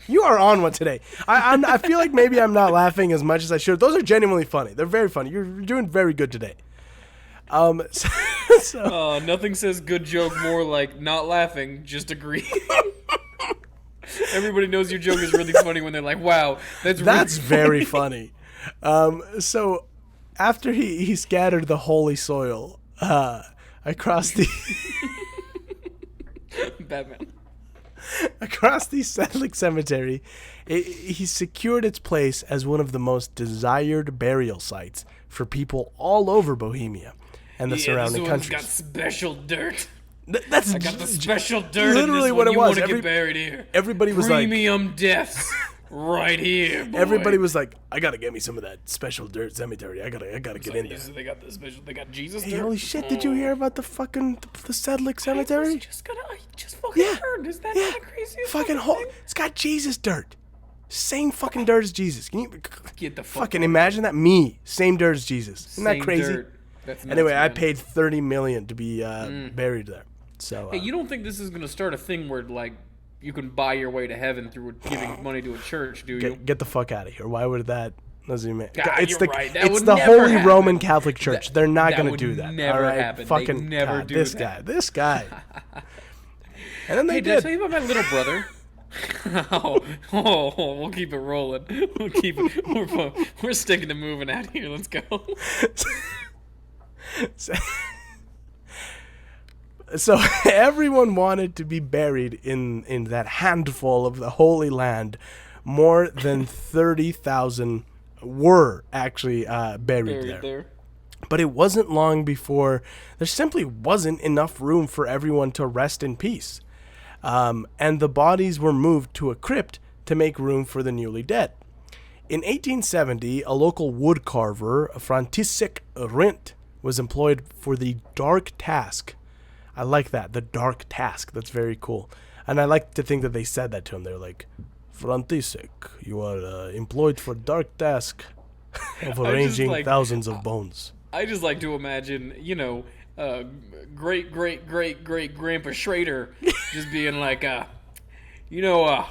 You are on one today. I feel like maybe I'm not laughing as much as I should. Those are genuinely funny. They're very funny. You're doing very good today. Nothing says good joke more like not laughing, just agree. Everybody knows your joke is really funny when they're like, wow, that's really very funny. So after he scattered the holy soil across the... Batman. Across the Sedlic cemetery, he secured its place as one of the most desired burial sites for people all over Bohemia and the surrounding countries. Got special dirt. That's I got the special dirt. literally in this what one. it was. You want to get buried here? Everybody was like, premium deaths right here. Boy. everybody was like, I gotta get me some of that special dirt cemetery. I gotta get in there. They got the special. They got Jesus Hey, dirt. holy shit! Did you hear about the Sedlic cemetery? I just fucking Yeah. heard. Is that Yeah. not the craziest Fucking thing? it's got Jesus dirt. Same fucking dirt as Jesus. Can you Get the fuck fucking out. imagine that? Me, same dirt as Jesus. Isn't that Same crazy? dirt. That's nuts, Anyway, I man. paid $30 million to be buried there. So Hey, you don't think this is gonna start a thing where like you can buy your way to heaven through giving money to a church? Do you? get the fuck out of here. Why would that? Doesn't even. You're right. That It's would the never Holy happen. Roman Catholic Church. They're not that gonna would do that. never all right? happen. They Fucking never God, do this that. This guy. And then they Hey, did I did. tell you about my little brother? We'll keep it rolling. We'll keep it. We're sticking to moving out here. Let's go. So everyone wanted to be buried in that handful of the Holy Land. More than 30,000 were actually buried there. But it wasn't long before there simply wasn't enough room for everyone to rest in peace. And the bodies were moved to a crypt to make room for the newly dead. In 1870, a local wood carver, František Rint, was employed for the dark task. I like that, the dark task. That's very cool. And I like to think that they said that to him. They're like, František, you are employed for dark task of arranging thousands of bones. I just like to imagine, great grandpa Schrader just being like, you know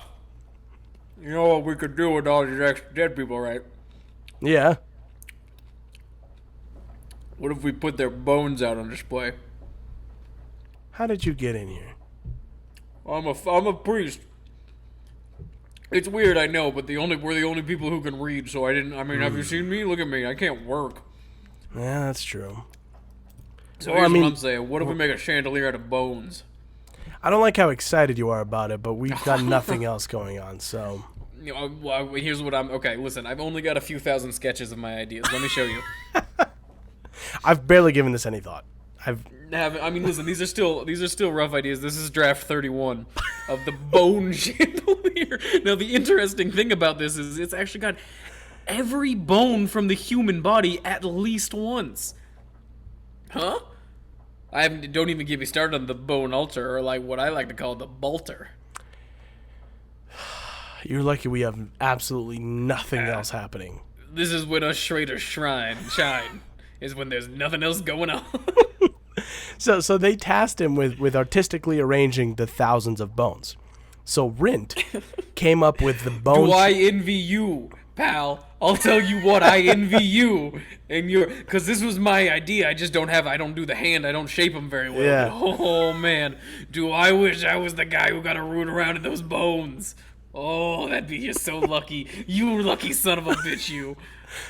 what we could do with all these extra dead people, right? Yeah. What if we put their bones out on display? How did you get in here? I'm a priest. It's weird, I know, but we're the only people who can read, so I didn't. I mean, have you seen me? Look at me. I can't work. Yeah, that's true. So Well, here's I mean- what I'm saying. What if we make a chandelier out of bones? I don't like how excited you are about it, but we've got nothing else going on, so... Here's what I'm. Okay, listen. I've only got a few thousand sketches of my ideas. Let me show you. I've barely given this any thought. I mean, listen, these are still rough ideas. This is draft 31 of the bone chandelier. Now, the interesting thing about this is it's actually got every bone from the human body at least once. Huh? Don't even get me started on the bone altar, or like what I like to call the bolter. You're lucky we have absolutely nothing else happening. This is when a Schrader's shine, is when there's nothing else going on. So they tasked him with artistically arranging the thousands of bones. So Rint came up with the bone... Do I envy you, pal? I'll tell you what, I envy you. Because this was my idea. I don't do the hand. I don't shape them very well. Yeah. Oh, man. Do I wish I was the guy who got to root around in those bones. Oh, that'd be just so lucky. You lucky son of a bitch, you.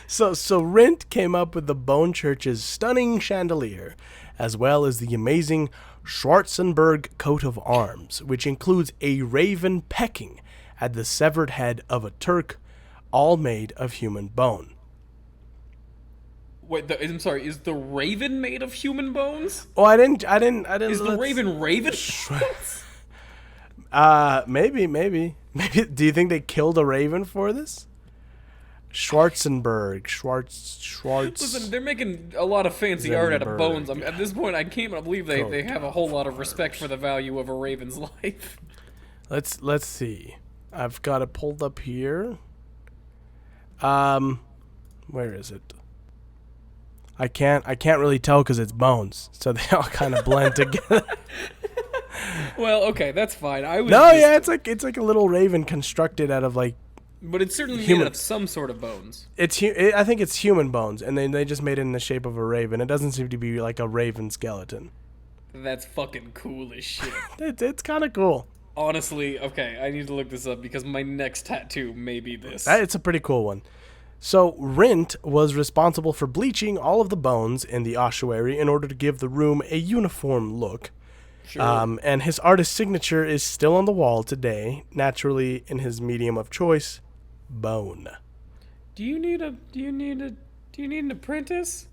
So Rint came up with the Bone Church's stunning chandelier, as well as the amazing Schwarzenberg coat of arms, which includes a raven pecking at the severed head of a Turk, all made of human bone. Wait, I'm sorry. Is the raven made of human bones? Oh, I didn't. Is the raven? Maybe. Do you think they killed a raven for this? Schwarzenberg. Listen, they're making a lot of fancy art out of bones. At this point, I can't believe they have a whole lot of respect for the value of a raven's life. Let's see. I've got it pulled up here. Where is it? I can't really tell because it's bones, so they all kind of blend together. Well, okay, that's fine. It's like a little raven constructed out of like. But it's certainly made out of some sort of bones. I think it's human bones, and then they just made it in the shape of a raven. It doesn't seem to be like a raven skeleton. That's fucking cool as shit. It's kind of cool. Honestly, okay, I need to look this up because my next tattoo may be this. It's a pretty cool one. So Rint was responsible for bleaching all of the bones in the ossuary in order to give the room a uniform look. Sure. And his artist signature is still on the wall today, naturally in his medium of choice, bone. Do you need an apprentice?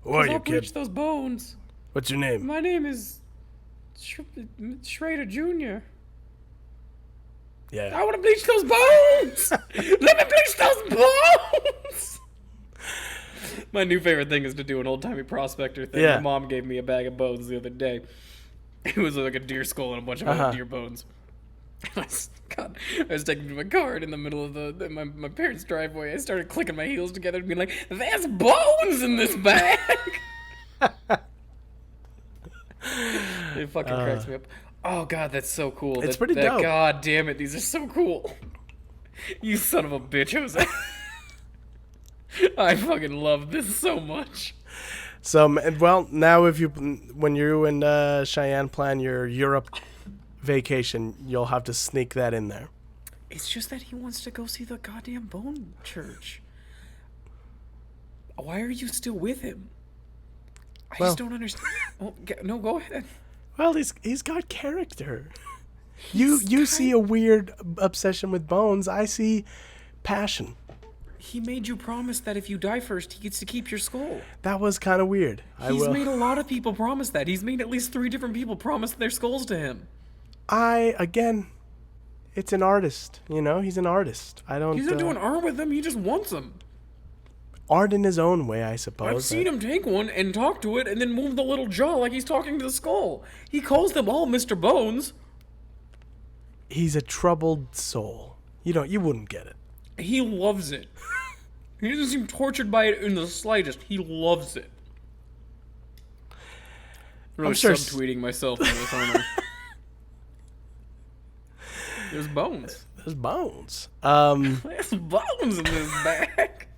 Who are you, I'll kid? bleach those bones. What's your name? My name is Schrader Jr. Yeah. I want to bleach those bones! Let me bleach those bones! My new favorite thing is to do an old-timey prospector thing. Yeah. My mom gave me a bag of bones the other day. It was like a deer skull and a bunch of other deer bones. I was taking to my car and in the middle of my parents' driveway. I started clicking my heels together and being like, "There's bones in this bag!" It fucking cracks me up. Oh god, that's so cool. It's pretty dope. God damn it, these are so cool. You son of a bitch, Jose. I fucking love this so much. So, well, now when you and Cheyenne plan your Europe vacation, you'll have to sneak that in there. It's just that he wants to go see the goddamn bone church. Why are you still with him? I just don't understand. No, go ahead. Well, he's got character. You see a weird obsession with bones. I see passion. He made you promise that if you die first, he gets to keep your skull. That was kind of weird. He's made a lot of people promise that. He's made at least 3 different people promise their skulls to him. Again, it's an artist. You know, he's an artist. He's not doing art with them. He just wants them. Art in his own way, I suppose. I've seen him take one and talk to it and then move the little jaw like he's talking to the skull. He calls them all Mr. Bones. He's a troubled soul. You wouldn't get it. He loves it. He doesn't seem tortured by it in the slightest. He loves it. I'm sure subtweeting myself in this honor. There's bones. There's bones. There's bones in this bag.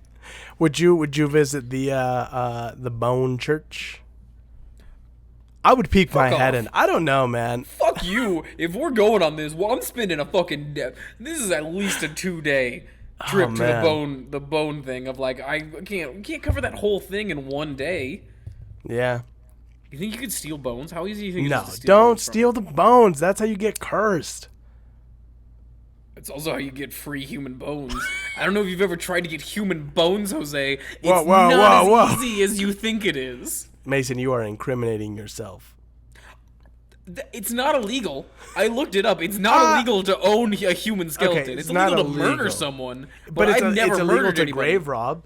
Would you visit the Bone Church? I would peek my head in. I don't know, man. Fuck you. If we're going on this, well, I'm spending a fucking this is at least a 2-day trip to the bone thing of like we can't cover that whole thing in one day. Yeah. You think you could steal bones? How easy do you think it is to steal don't bones steal the bones. That's how you get cursed. It's also how you get free human bones. I don't know if you've ever tried to get human bones, Jose. It's Whoa, not as easy as you think it is. Mason, you are incriminating yourself. It's not illegal. I looked it up. It's not illegal to own a human skeleton. Okay, it's not illegal to murder illegal. someone. But I've never it's illegal murdered to anybody. grave rob.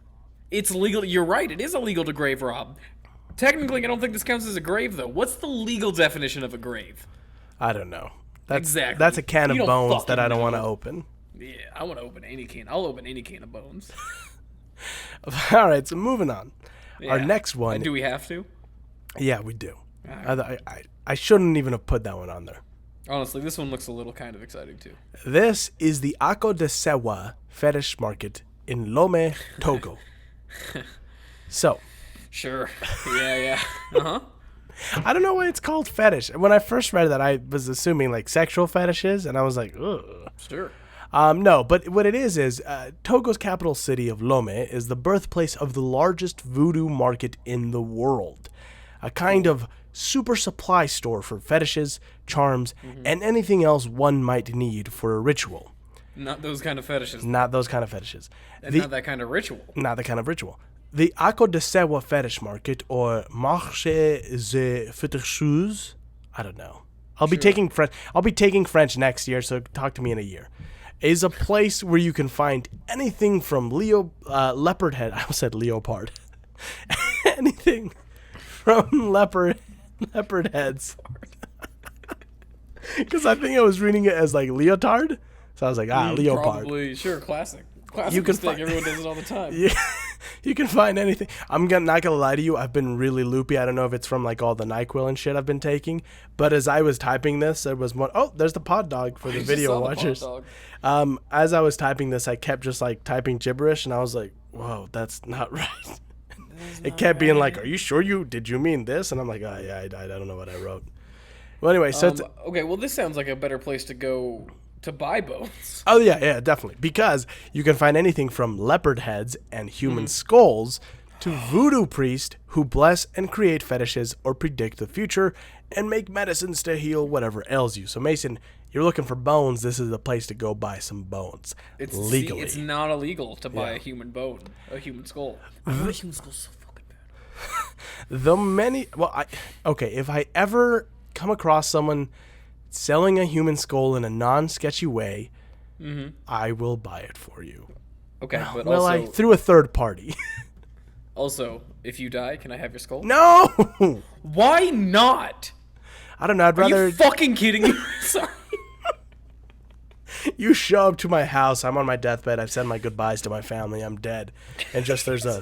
It's legal. You're right. It is illegal to grave rob. Technically, I don't think this counts as a grave, though. What's the legal definition of a grave? I don't know. That's, Exactly. That's a can of You don't bones that fucking I don't want to know. open. Yeah, I want to open any can. I'll open any can of bones. All right, so moving on. Our Yeah. next one. Do we have to? Yeah, we do. I shouldn't even have put that one on there. Honestly, this one looks a little kind of exciting, too. This is the Ako de Sewa Fetish Market in Lome, Togo. So, Sure. Yeah. Uh-huh. I don't know why it's called fetish. When I first read that, I was assuming like sexual fetishes, and I was like, ugh. Sure. No, but what it is Togo's capital city of Lome is the birthplace of the largest voodoo market in the world. A kind of super supply store for fetishes, charms, and anything else one might need for a ritual. Not those kind of fetishes. Not those kind of fetishes. And not that kind of ritual. Not the kind of ritual. The Ako de Sewa Fetish Market, or Marché des Féticheuses, I don't know. I'll be taking French. I'll be taking French next year, so talk to me in a year. Is a place where you can find anything from leopard head. I almost said leopard. Anything from leopard heads. Because I think I was reading it as like leotard, so I was like, leopard. Probably. Sure, classic. Classic You can mistake. find- Everyone does it all the time. Yeah, you can find anything. Not gonna lie to you. I've been really loopy. I don't know if it's from like all the NyQuil and shit I've been taking. But as I was typing this, there was one. Oh, there's the pod dog for the just video saw the pod watchers. dog. As I was typing this, I kept just like typing gibberish, and I was like, "Whoa, that's not right." It kept being like, "Are you sure did you mean this?" And I'm like, "Oh yeah, I don't know what I wrote." Well, anyway, so it's, Okay, well, this sounds like a better place to go to buy bones. oh yeah, definitely, because you can find anything from leopard heads and human skulls to voodoo priests who bless and create fetishes or predict the future and make medicines to heal whatever ails you. So Mason, you're looking for bones. This is the place to go buy some bones legally. It's not illegal to buy a human bone, a human skull. I want a human skull so fucking bad. If I ever come across someone selling a human skull in a non-sketchy way, I will buy it for you. Okay, but Well, through a third party. also, if you die, can I have your skull? No! Why not? I don't know. I'd Are rather you fucking kidding me? Sorry. you show up to my house. I'm on my deathbed. I've said my goodbyes to my family. I'm dead. And just there's a...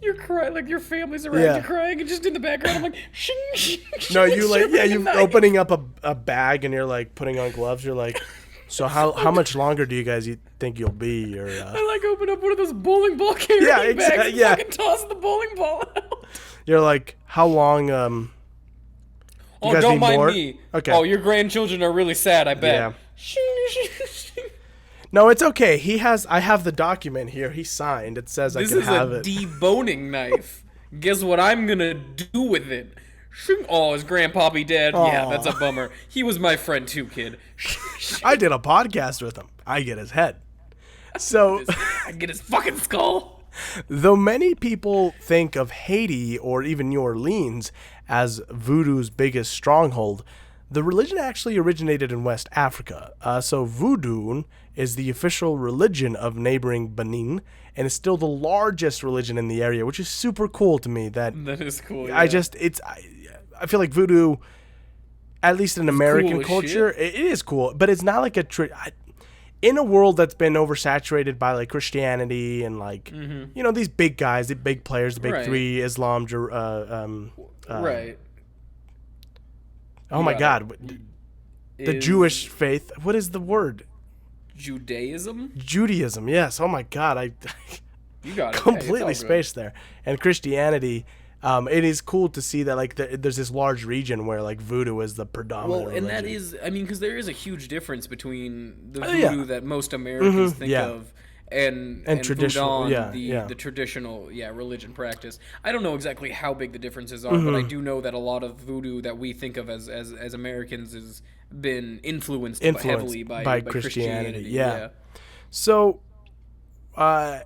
You're crying, like your family's around Yeah. you crying, and just in the background, I'm like, shing, shing, No, shing, you like... shivering Yeah, a you knife. opening up a bag and you're like putting on gloves. You're like, so how much longer do you guys think you'll be? Or I like open up one of those bowling ball carrying Yeah, bags and yeah. fucking toss the bowling ball out. you're like, how long... Oh, guys don't need mind more? me. Okay. Oh, your grandchildren are really sad, I bet. Yeah. Shing, shing, shing. No, it's okay. I have the document here. He signed. It says This I can is have a it. deboning knife. Guess what I'm gonna do with it? Shing. Oh, is Grandpappy dead? Yeah, Aw. that's a bummer. He was my friend too, kid. I did a podcast with him. I get his head. So, I get his fucking skull. though many people think of Haiti or even New Orleans as voodoo's biggest stronghold, the religion actually originated in West Africa. So voodoo is the official religion of neighboring Benin and is still the largest religion in the area, which is super cool to me. That is cool. I feel like voodoo, at least in American cool as culture, it is cool, but it's not like in a world that's been oversaturated by like Christianity and like these big guys, the big players, the big Right. three, Islam, Right. oh my God, the Is Jewish faith. What is the word? Judaism? Judaism. Yes. Oh my God, I You got it. Hey, completely it's all good. spaced there. And Christianity. It is cool to see that like there's this large region where like voodoo is the predominant Well, and religion. that is, I mean, because there is a huge difference between the voodoo yeah. that most Americans think yeah. of and traditional- voodoo, the traditional religion practice. I don't know exactly how big the differences are, but I do know that a lot of voodoo that we think of as Americans is been influenced heavily by Christianity. Yeah. So, although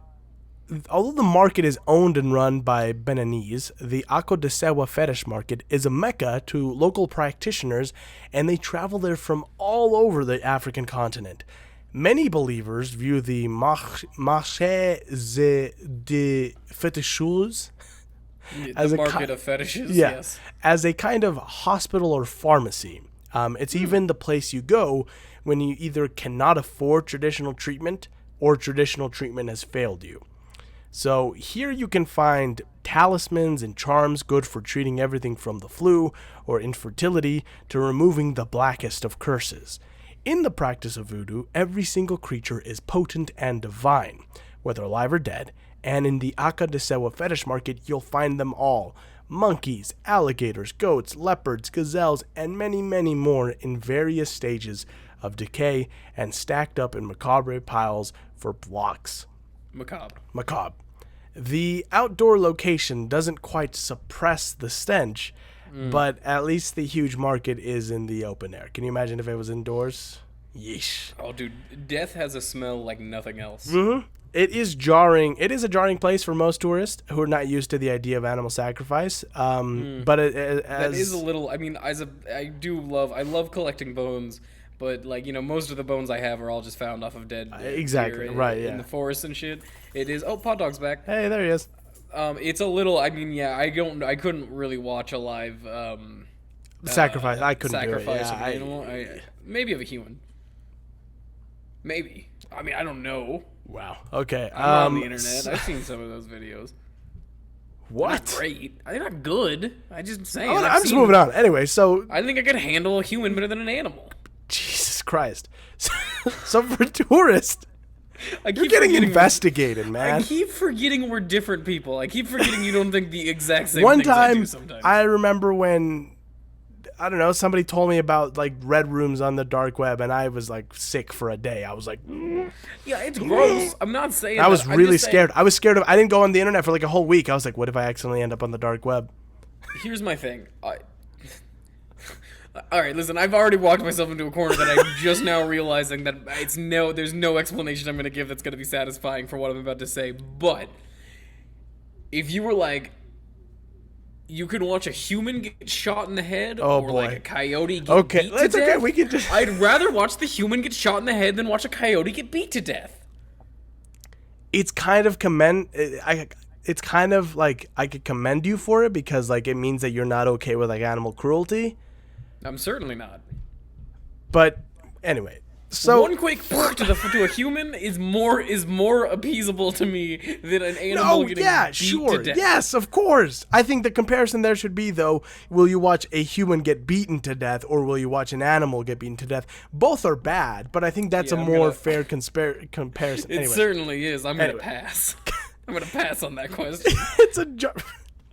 the market is owned and run by Beninese, the Ako de Sewa Fetish Market is a mecca to local practitioners, and they travel there from all over the African continent. Many believers view the marché de féticheuses The market of fetishes, yes. As a kind of hospital or pharmacy. It's even the place you go when you either cannot afford traditional treatment or traditional treatment has failed you. So here you can find talismans and charms good for treating everything from the flu or infertility to removing the blackest of curses. In the practice of voodoo, every single creature is potent and divine, whether alive or dead, and in the Aka de Sewa Fetish Market, you'll find them all. Monkeys, alligators, goats, leopards, gazelles, and many, many more in various stages of decay and stacked up in macabre piles for blocks. Macabre. The outdoor location doesn't quite suppress the stench, but at least the huge market is in the open air. Can you imagine if it was indoors? Yeesh. Oh, dude, death has a smell like nothing else. Mm-hmm. It is jarring. It is a jarring place for most tourists who are not used to the idea of animal sacrifice. But that is a little. I mean, I love collecting bones, but most of the bones I have are all just found off of dead. Exactly. In the forest and shit. It is. Oh, Pod Dog's back. Hey, there he is. It's a little. I mean, yeah. I couldn't really watch a live sacrifice. I couldn't sacrifice do it. of an animal. Maybe of a human. Maybe. I mean, I don't know. Wow. Okay. I'm on the internet. I've seen some of those videos. What? They're not great. They're not good. I just saying. I'm just moving on. Anyway, so I think I could handle a human better than an animal. Jesus Christ. So for tourists, you're getting investigated, man. I keep forgetting we're different people. I keep forgetting you don't think the exact same One things I do time, sometimes. I remember when, I don't know, somebody told me about like red rooms on the dark web, and I was like sick for a day. I was like, yeah, it's gross. I'm not saying I was really scared. I was scared of, I didn't go on the internet for like a whole week. I was like, what if I accidentally end up on the dark web? Here's my thing. All right, listen, I've already walked myself into a corner that I'm just now realizing that there's no explanation I'm going to give that's going to be satisfying for what I'm about to say. But if you were like, you could watch a human get shot in the head, like a coyote get beat to death. Okay, we can just. I'd rather watch the human get shot in the head than watch a coyote get beat to death. It's kind of It's kind of like I could commend you for it because like it means that you're not okay with like animal cruelty. I'm certainly not. But anyway, so one quick to a human is more appeasable to me than an animal getting beat to death. Yes, of course. I think the comparison there should be though: will you watch a human get beaten to death, or will you watch an animal get beaten to death? Both are bad, but I think that's fair comparison. It certainly is. I'm gonna pass. I'm gonna pass on that question.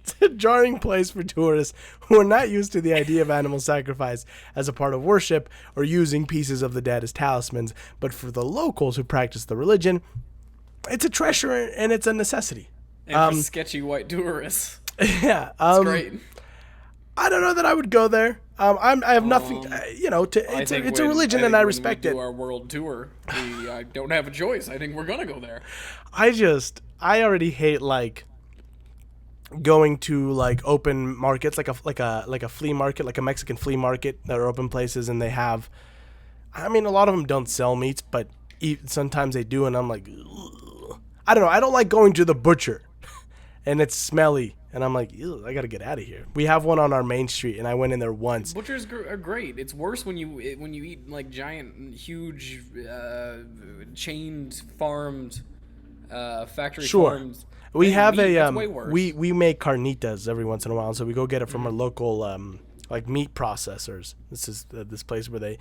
It's a jarring place for tourists who are not used to the idea of animal sacrifice as a part of worship or using pieces of the dead as talismans. But for the locals who practice the religion, it's a treasure and it's a necessity. And for sketchy white tourists. Yeah. It's great. I don't know that I would go there. I have nothing, it's a religion and I respect it. When we do our world tour, I don't have a choice. I think we're going to go there. I already hate like going to like open markets, like a flea market, like a Mexican flea market that are open places, and they have, I mean, a lot of them don't sell meats, but sometimes they do, and I'm like, ugh. I don't know. I don't like going to the butcher, and it's smelly, and I'm like, I gotta get out of here. We have one on our main street, and I went in there once. Butchers are great. It's worse when you eat like giant, huge, chained, farmed, factory farms. We have way worse. we make carnitas every once in a while, so we go get it from our local like meat processors. This is this place where they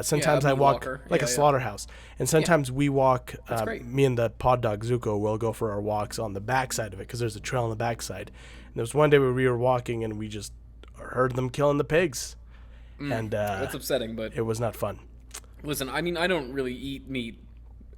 sometimes I walk like a slaughterhouse, and sometimes we walk. Me and the pod dog Zuko will go for our walks on the backside of it because there's a trail on the backside. And there was one day where we were walking and we just heard them killing the pigs, and that's upsetting, but it was not fun. Listen, I mean, I don't really eat meat.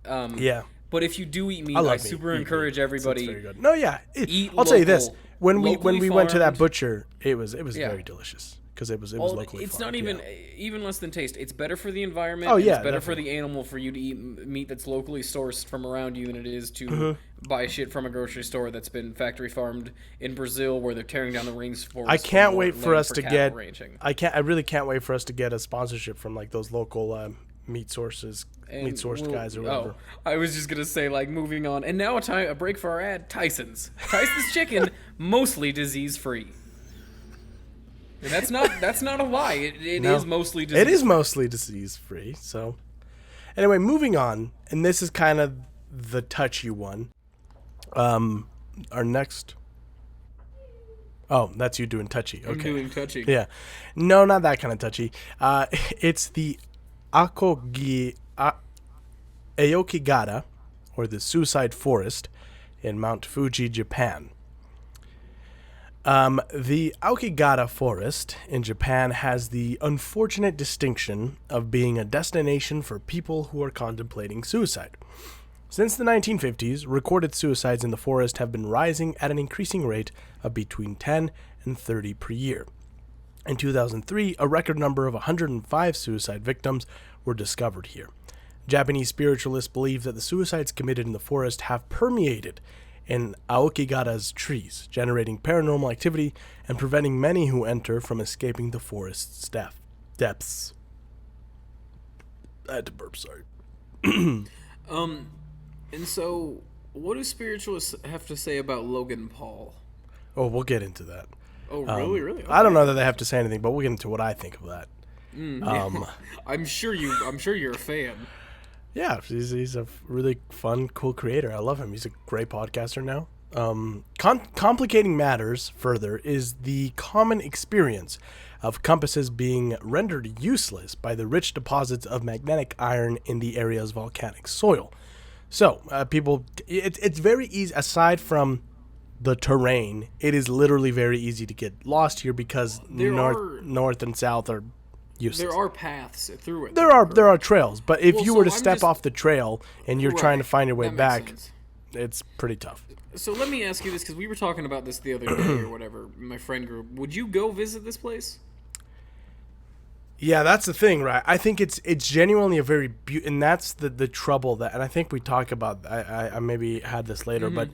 Yeah. But if you do eat meat, I super encourage everybody. Very good. No, yeah. Eat I'll tell you this: when we went to that farmed. butcher, it was very delicious. because it was Well, locally it's farmed, not even less than taste. It's better for the environment. Oh, and yeah, it's better for definitely. the animal for you to eat meat that's locally sourced from around you than it is to Mm-hmm. buy shit from a grocery store that's been factory farmed in Brazil where they're tearing down the rainforest. I can't wait for land us to cattle get. ranching. I really can't wait for us to get a sponsorship from like those local meat sourced guys or whatever. I was just gonna say, like, moving on, and now a break for our ad. Tyson's chicken, mostly disease free. And that's not a lie. It No. is mostly disease. It is mostly disease free. So, anyway, moving on, and this is kind of the touchy one. Our next. Oh, that's you doing touchy. Okay. I'm doing touchy. Yeah, no, not that kind of touchy. It's the Aokigata, or the Suicide Forest, in Mount Fuji, Japan. The Aokigata Forest in Japan has the unfortunate distinction of being a destination for people who are contemplating suicide. Since the 1950s, recorded suicides in the forest have been rising at an increasing rate of between 10 and 30 per year. In 2003, a record number of 105 suicide victims were discovered here. Japanese spiritualists believe that the suicides committed in the forest have permeated in Aokigata's trees, generating paranormal activity and preventing many who enter from escaping the forest's depths. I had to burp, sorry. And so, what do spiritualists have to say about Logan Paul? Oh, we'll get into that. Oh, really? I don't know that they have to say anything, but we'll get into what I think of that. I'm sure you're a fan. Yeah, he's a really fun, cool creator. I love him. He's a great podcaster now. Complicating matters further is the common experience of compasses being rendered useless by the rich deposits of magnetic iron in the area's volcanic soil. So, it's very easy, aside from the terrain, it is literally very easy to get lost here because north and south are useless. There are paths through it. There are trails, but if you were to step off the trail and you're trying to find your way That makes back, sense. it's pretty tough. So let me ask you this, because we were talking about this the other day or whatever, my friend group. Would you go visit this place? Yeah, that's the thing, right? I think it's genuinely a very and that's the trouble that, and I think we talk about. I maybe had this later, but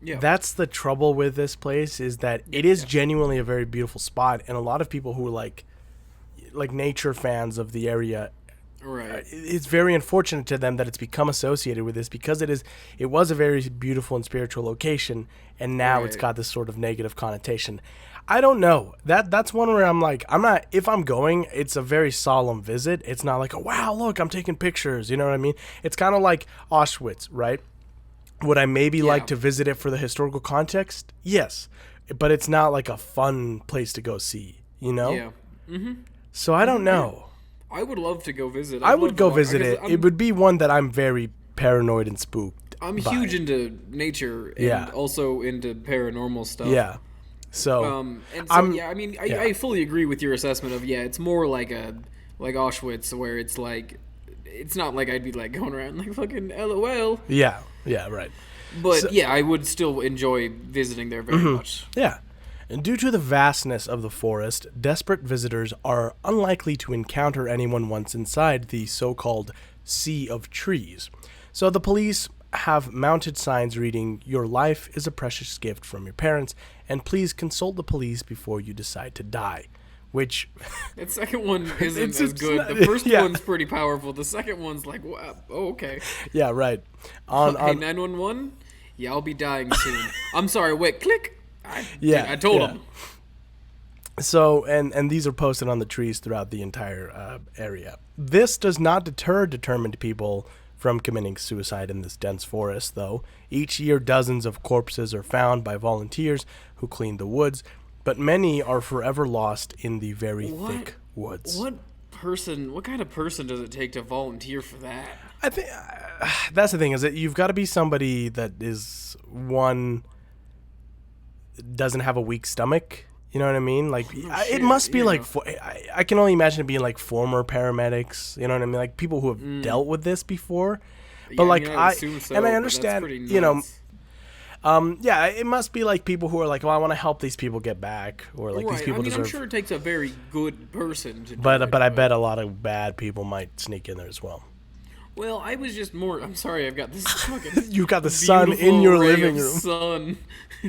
that's the trouble with this place is that it is genuinely a very beautiful spot, and a lot of people who are like nature fans of the area. Right. It's very unfortunate to them that it's become associated with this because it was a very beautiful and spiritual location, and now it's got this sort of negative connotation. I don't know. That's one where I'm like, if I'm going, it's a very solemn visit. It's not like, oh, wow, look, I'm taking pictures. You know what I mean? It's kind of like Auschwitz, right? Would I maybe like to visit it for the historical context? Yes. But it's not like a fun place to go see, you know? Yeah. Mm-hmm. So I don't know. I would love to go visit. I would go visit it. It would be one that I'm very paranoid and spooked. I'm huge into nature and also into paranormal stuff. Yeah. So, I fully agree with your assessment of it's more like Auschwitz, where it's like, it's not like I'd be like going around like fucking LOL. Yeah, right. But I would still enjoy visiting there very much. Yeah. And due to the vastness of the forest, desperate visitors are unlikely to encounter anyone once inside the so-called Sea of Trees. So the police have mounted signs reading, "Your life is a precious gift from your parents, and please consult the police before you decide to die." Which... That second one isn't as good. Not, the first one's pretty powerful. The second one's like, wow, oh, okay. Yeah, right. Hey, 911? Yeah, I'll be dying soon. I'm sorry, wait, click. I told him. So, and these are posted on the trees throughout the entire area. This does not deter determined people from committing suicide in this dense forest, though. Each year, dozens of corpses are found by volunteers who clean the woods, but many are forever lost in the very thick woods. What kind of person does it take to volunteer for that? I think that's the thing, is that you've got to be somebody that doesn't have a weak stomach. You know what I mean? Like, it must be like, I can only imagine it being like former paramedics. You know what I mean? Like people who have dealt with this before. But I understand, Yeah, it must be like people who are like, well, I want to help these people get back, or like these people deserve. I'm sure it takes a very good person to do But it, I bet a lot of bad people might sneak in there as well. Well, I was just more. I'm sorry, I've got this fucking. You've got the sun in your living room. Sun,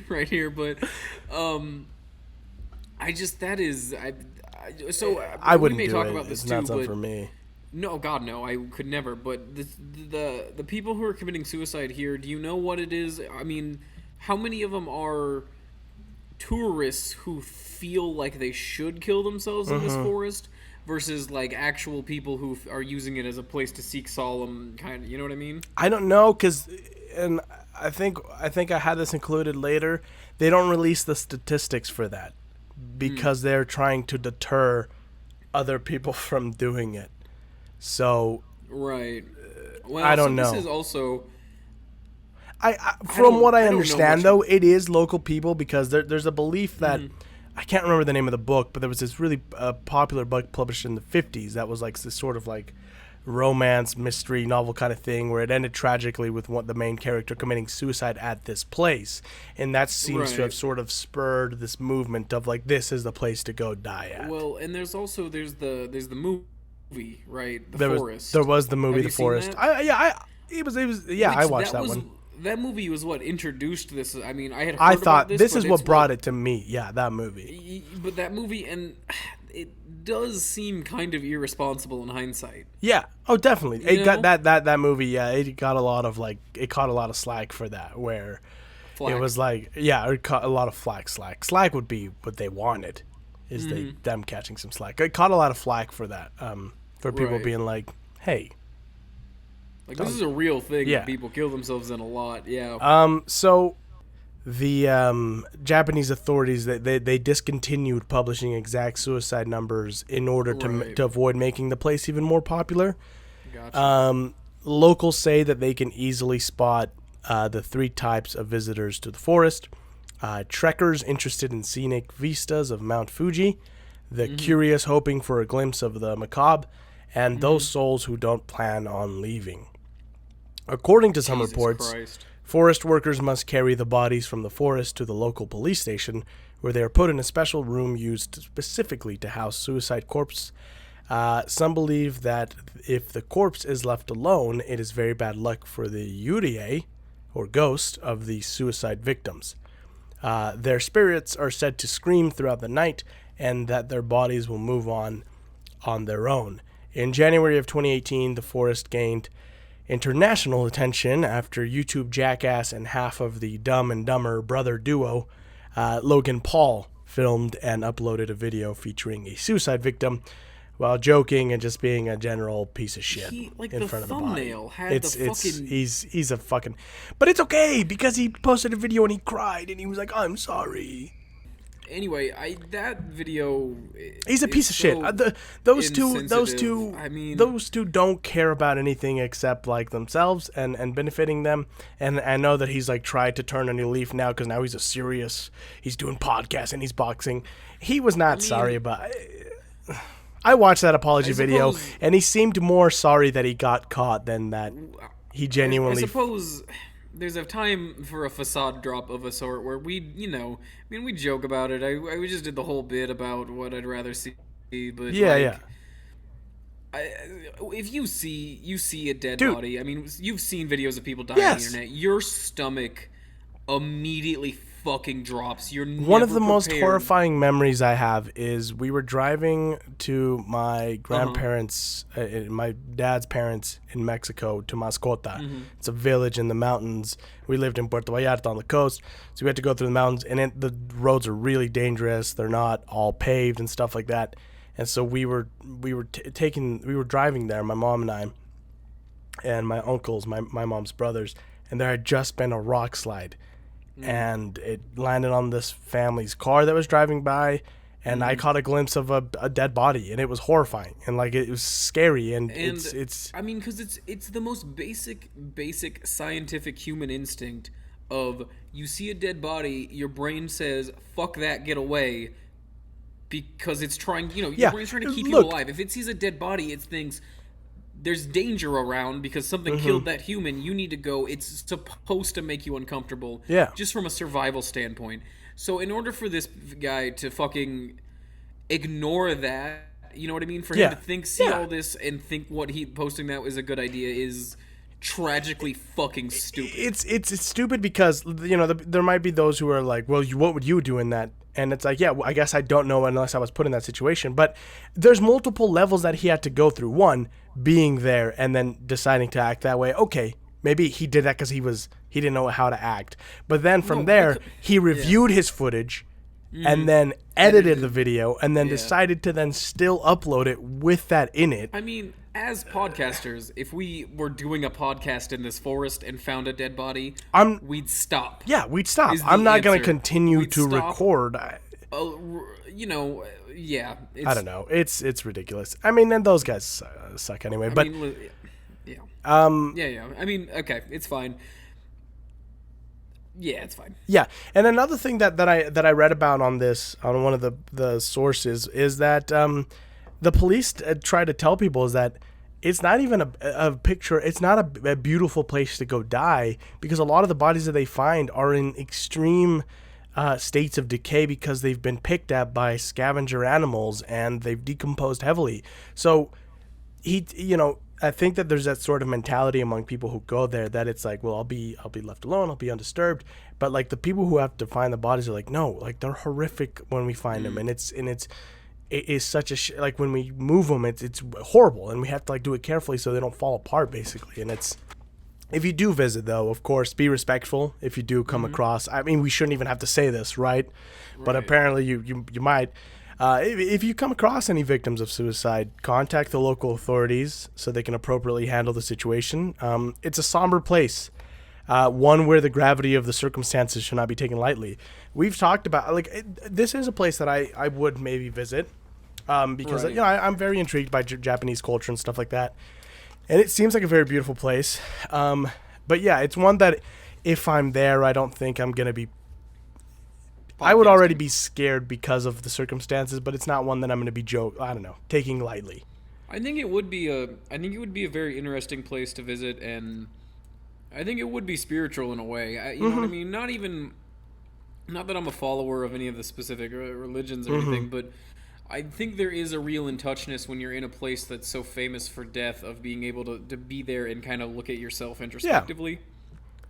right here, but I just that is I wouldn't we may do talk it. about this It's too, not something but for me. no, God, no, I could never. But the people who are committing suicide here, do you know what it is? I mean, how many of them are tourists who feel like they should kill themselves in this forest versus like actual people who are using it as a place to seek solemn kind of, you know what I mean? I don't know, and I think I had this included later. They don't release the statistics for that because they're trying to deter other people from doing it. So right. Well, I don't know. This is also. From what I don't know understand, much though, it is local people because there's a belief that I can't remember the name of the book, but there was this really popular book published in the 50s that was like this sort of like romance mystery novel kind of thing where it ended tragically with the main character committing suicide at this place, and that seems to have sort of spurred this movement of like this is the place to go die at. Well, and there's the movie, right? Forest. There was the movie Have The Forest. you seen that? I watched that one. That movie was what introduced this. I mean, I had. Heard I thought about this but is what brought it to me. Yeah, that movie. But that movie, and it does seem kind of irresponsible in hindsight. Yeah. Oh, definitely. It You got know? that movie. Yeah, it got a lot of it caught a lot of slack for that. Where Flack. it was like, yeah, it caught a lot of flack. Slack would be what they wanted, is them catching some slack. It caught a lot of flack for that. For people Right. being like, hey. Like this is a real thing. Yeah. That people kill themselves in a lot. Yeah. So the Japanese authorities they discontinued publishing exact suicide numbers in order to avoid making the place even more popular. Gotcha. Locals say that they can easily spot the three types of visitors to the forest: trekkers interested in scenic vistas of Mount Fuji, the curious hoping for a glimpse of the macabre, and those souls who don't plan on leaving. According to some Jesus reports, Christ. forest workers must carry the bodies from the forest to the local police station, where they are put in a special room used specifically to house suicide corpses. Some believe that if the corpse is left alone, it is very bad luck for the yurie, or ghost, of the suicide victims. Their spirits are said to scream throughout the night, and that their bodies will move on their own. In January of 2018, the forest gained international attention after YouTube jackass and half of the Dumb and Dumber brother duo, Logan Paul, filmed and uploaded a video featuring a suicide victim while joking and just being a general piece of shit in front of the body. thumbnail had fucking... He's a fucking... But it's okay, because he posted a video and he cried and he was like, I'm sorry. Anyway, that video. He's a piece of shit. Those two. I mean, those two don't care about anything except like themselves and benefiting them. And I know that he's like tried to turn a new leaf now because now he's he's doing podcasts and he's boxing. He was not sorry about. I watched that apology video and he seemed more sorry that he got caught than that he genuinely. I suppose. There's a time for a facade drop of a sort where we joke about it. We just did the whole bit about what I'd rather see, but yeah. If you see a dead Dude. body, I mean, you've seen videos of people dying on the internet. Your stomach immediately fucking drops. You're never One of the most prepared. horrifying memories I have is we were driving to my grandparents, my dad's parents in Mexico, to Mascota. It's a village in the mountains. We lived in Puerto Vallarta on the coast, so we had to go through the mountains, and the roads are really dangerous. They're not all paved and stuff like that. And so we were driving there, my mom and I, and my uncles, my mom's brothers, and there had just been a rock slide. And it landed on this family's car that was driving by, and I caught a glimpse of a dead body, and it was horrifying, and like it was scary, and it's I mean, because it's the most basic scientific human instinct of you see a dead body, your brain says fuck that, get away, because it's trying, your brain's trying to keep you alive. If it sees a dead body, it thinks there's danger around because something killed that human. You need to go. It's supposed to make you uncomfortable. Yeah. Just from a survival standpoint. So in order for this guy to fucking ignore that, you know what I mean? For him to see all this and think what he posting that was a good idea is tragically fucking stupid. It's stupid because, you know, there might be those who are like, well, what would you do in that? And it's like, yeah, well, I guess I don't know unless I was put in that situation. But there's multiple levels that he had to go through. One, being there and then deciding to act that way. Okay, maybe he did that because he didn't know how to act. But then from there, he reviewed his footage and then edited the video and then decided to then still upload it with that in it. I mean, as podcasters, if we were doing a podcast in this forest and found a dead body, we'd stop. Yeah, we'd stop. I'm not going to continue we'd to stop. record. You know, yeah. I don't know. It's ridiculous. I mean, and those guys suck anyway. But yeah. I mean, okay, it's fine. Yeah, it's fine. Yeah, and another thing that I read about on one of the sources is that the police try to tell people is that it's not even a picture. It's not a beautiful place to go die because a lot of the bodies that they find are in extreme states of decay because they've been picked at by scavenger animals and they've decomposed heavily. So I think that there's that sort of mentality among people who go there that it's like, well, I'll be left alone, I'll be undisturbed. But like the people who have to find the bodies are like, no, like they're horrific when we find them, and it is such a like when we move them, it's horrible, and we have to like do it carefully so they don't fall apart, basically. And it's, if you do visit though, of course, be respectful. If you do come across, I mean, we shouldn't even have to say this, right? But apparently you might. If you come across any victims of suicide, contact the local authorities so they can appropriately handle the situation. It's a somber place, one where the gravity of the circumstances should not be taken lightly. We've talked about, this is a place that I would maybe visit because, I'm very intrigued by Japanese culture and stuff like that. And it seems like a very beautiful place. But yeah, it's one that if I'm there, I don't think I'm going to be, I would already be scared because of the circumstances, but it's not one that I'm going to be taking lightly. I think it would be a very interesting place to visit, and I think it would be spiritual in a way. You know what I mean? Not that I'm a follower of any of the specific religions or anything, but I think there is a real in touchness when you're in a place that's so famous for death, of being able to be there and kind of look at yourself introspectively. Yeah.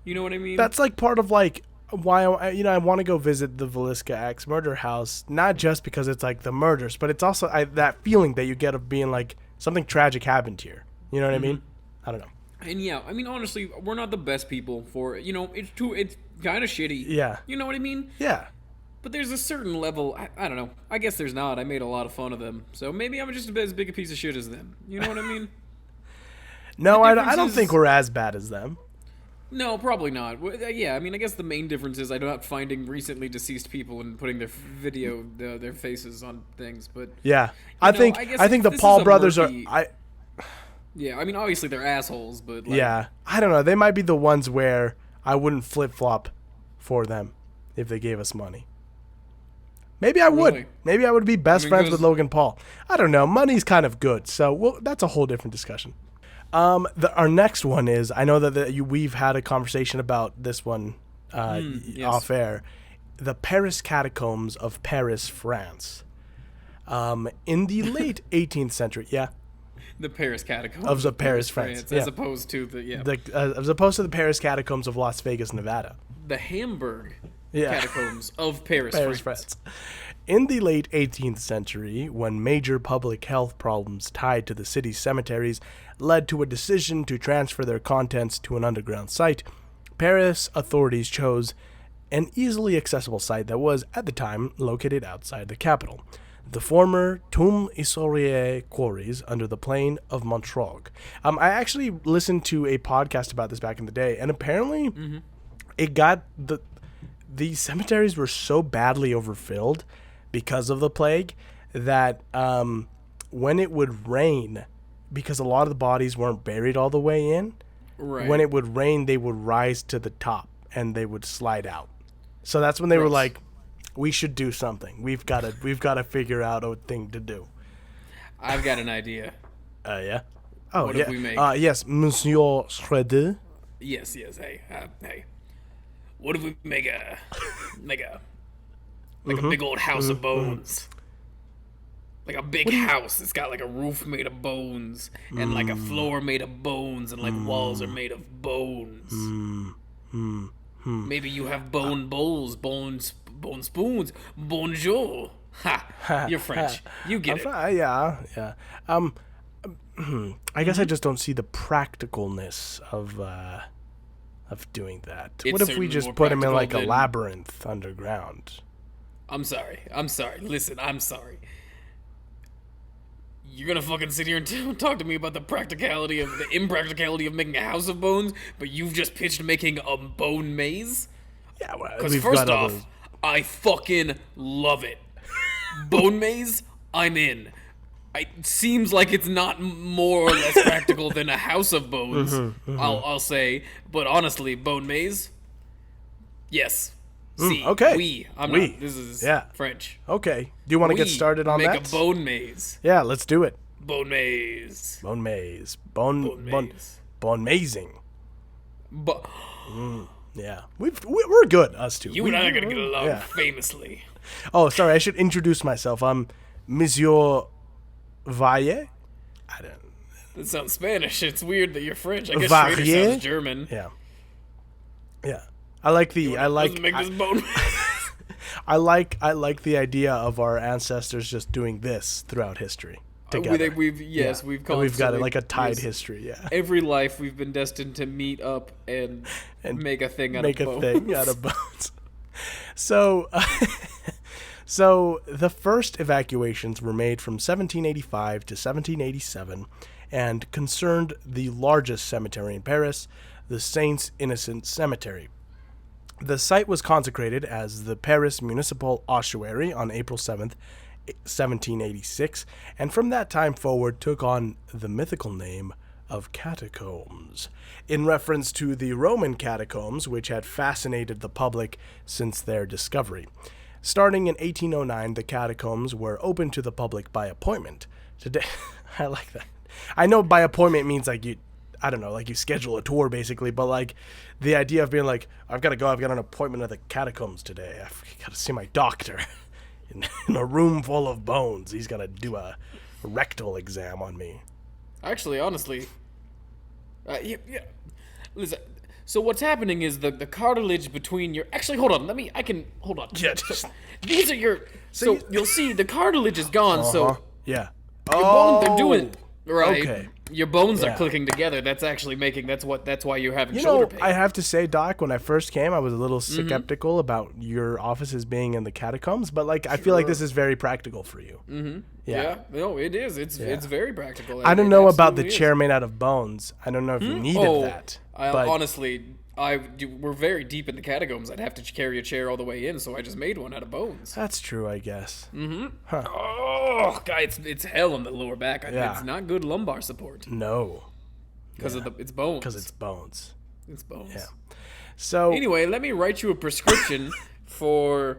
You know what I mean? That's like part of like why I want to go visit the Villisca Axe murder house, not just because it's like the murders, but it's also that feeling that you get of being like something tragic happened here. You know what I mean? I don't know. And yeah, I mean, honestly, we're not the best people for, it's kind of shitty. Yeah. You know what I mean? Yeah. But there's a certain level, I don't know. I guess there's not. I made a lot of fun of them. So maybe I'm just as big a piece of shit as them. You know what I mean? No, I don't think we're as bad as them. No, probably not. Yeah, I mean, I guess the main difference is I'm not finding recently deceased people and putting their their faces on things. But yeah, I think the Paul brothers are. Yeah, I mean, obviously they're assholes, but yeah, I don't know. They might be the ones where I wouldn't flip flop for them if they gave us money. Maybe I would. Really? Maybe I would be best friends with Logan Paul. I don't know. Money's kind of good, so that's a whole different discussion. Our next one is, I know that we've had a conversation about this one off air, the Paris Catacombs of Paris, France. In the late 18th century, yeah. The Paris Catacombs of the Paris, France, as opposed to as opposed to the Paris Catacombs of Las Vegas, Nevada. The Hamburg Catacombs of Paris, France. In the late 18th century, when major public health problems tied to the city's cemeteries led to a decision to transfer their contents to an underground site, Paris authorities chose an easily accessible site that was, at the time, located outside the capital. The former Tombe Isorier quarries under the plain of Montreuil. I actually listened to a podcast about this back in the day, and apparently it got these cemeteries were so badly overfilled because of the plague that when it would rain, because a lot of the bodies weren't buried all the way in, when it would rain, they would rise to the top and they would slide out. So that's when they were like, we should do something. We've got to figure out a thing to do. I've got an idea. Yeah? Oh, what yeah. if we make? Yes, Monsieur Shredder. Yes. Hey. What if we make a big old house of bones? Like a big house. It's got like a roof made of bones and like a floor made of bones and like walls are made of bones. Maybe you have bone bowls, bone spoons. Bonjour. Ha! You're French. You get it. Yeah. I guess I just don't see the practicalness of doing that. It's What if we certainly just more put him in practical like a than- labyrinth underground? I'm sorry. Listen, I'm sorry. You're gonna fucking sit here and talk to me about the impracticality of making a house of bones, but you've just pitched making a bone maze? Yeah, well, Because we've first got all off, those- I fucking love it. Bone maze, I'm in. It seems like it's not more or less practical than a house of bones. I'll say, but honestly, bone maze, yes. See, okay. I'm Oui. not. This is Yeah. French. Okay. Do you want to get started on make that? a bone maze. Yeah, let's do it. Bone maze. Bone maze. Bone maze. Bone mazing. But Yeah, we're good, us two. you and I are gonna get along yeah. famously. Oh, sorry, I should introduce myself. I'm Monsieur Valle. I don't. That sounds Spanish. It's weird that you're French. I guess Varier? Schrader sounds German. Yeah. I like Doesn't make this bone. I like the idea of our ancestors just doing this throughout history together. We've And gone. we've got it like a yes. tied history. Yeah. Every life we've been destined to meet up and make a thing out Make of a bones. thing out of bones. So, so the first evacuations were made from 1785 to 1787, and concerned the largest cemetery in Paris, the Saints Innocent Cemetery. The site was consecrated as the Paris Municipal Ossuary on April 7th, 1786, and from that time forward took on the mythical name of Catacombs, in reference to the Roman catacombs, which had fascinated the public since their discovery. Starting in 1809, the catacombs were open to the public by appointment. Today, I like that. I know by appointment means like you schedule a tour basically, but like the idea of being like, I've got an appointment at the catacombs today. I've got to see my doctor in a room full of bones. He's got to do a rectal exam on me. Actually, honestly, yeah. Listen. So what's happening is the cartilage between your. Actually, hold on. Hold on. Yeah, These are your. So you'll see the cartilage is gone. So Yeah. your bones are doing right. Okay. Your bones Yeah. are clicking together. That's actually making. That's why you're having You shoulder know, pain. I have to say, Doc, when I first came, I was a little skeptical about your offices being in the catacombs, but like I feel like this is very practical for you. Mm-hmm. Yeah. No, it is. It's very practical. I don't It know about the absolutely is. chair made out of bones. I don't know if you needed that. But Honestly, we're very deep in the catacombs. I'd have to carry a chair all the way in, so I just made one out of bones. that's true, I guess. Oh, God, it's hell on the lower back. Yeah. It's not good lumbar support No, because of it's bones. because it's bones. It's bones. Yeah. So Anyway, let me write you a prescription for.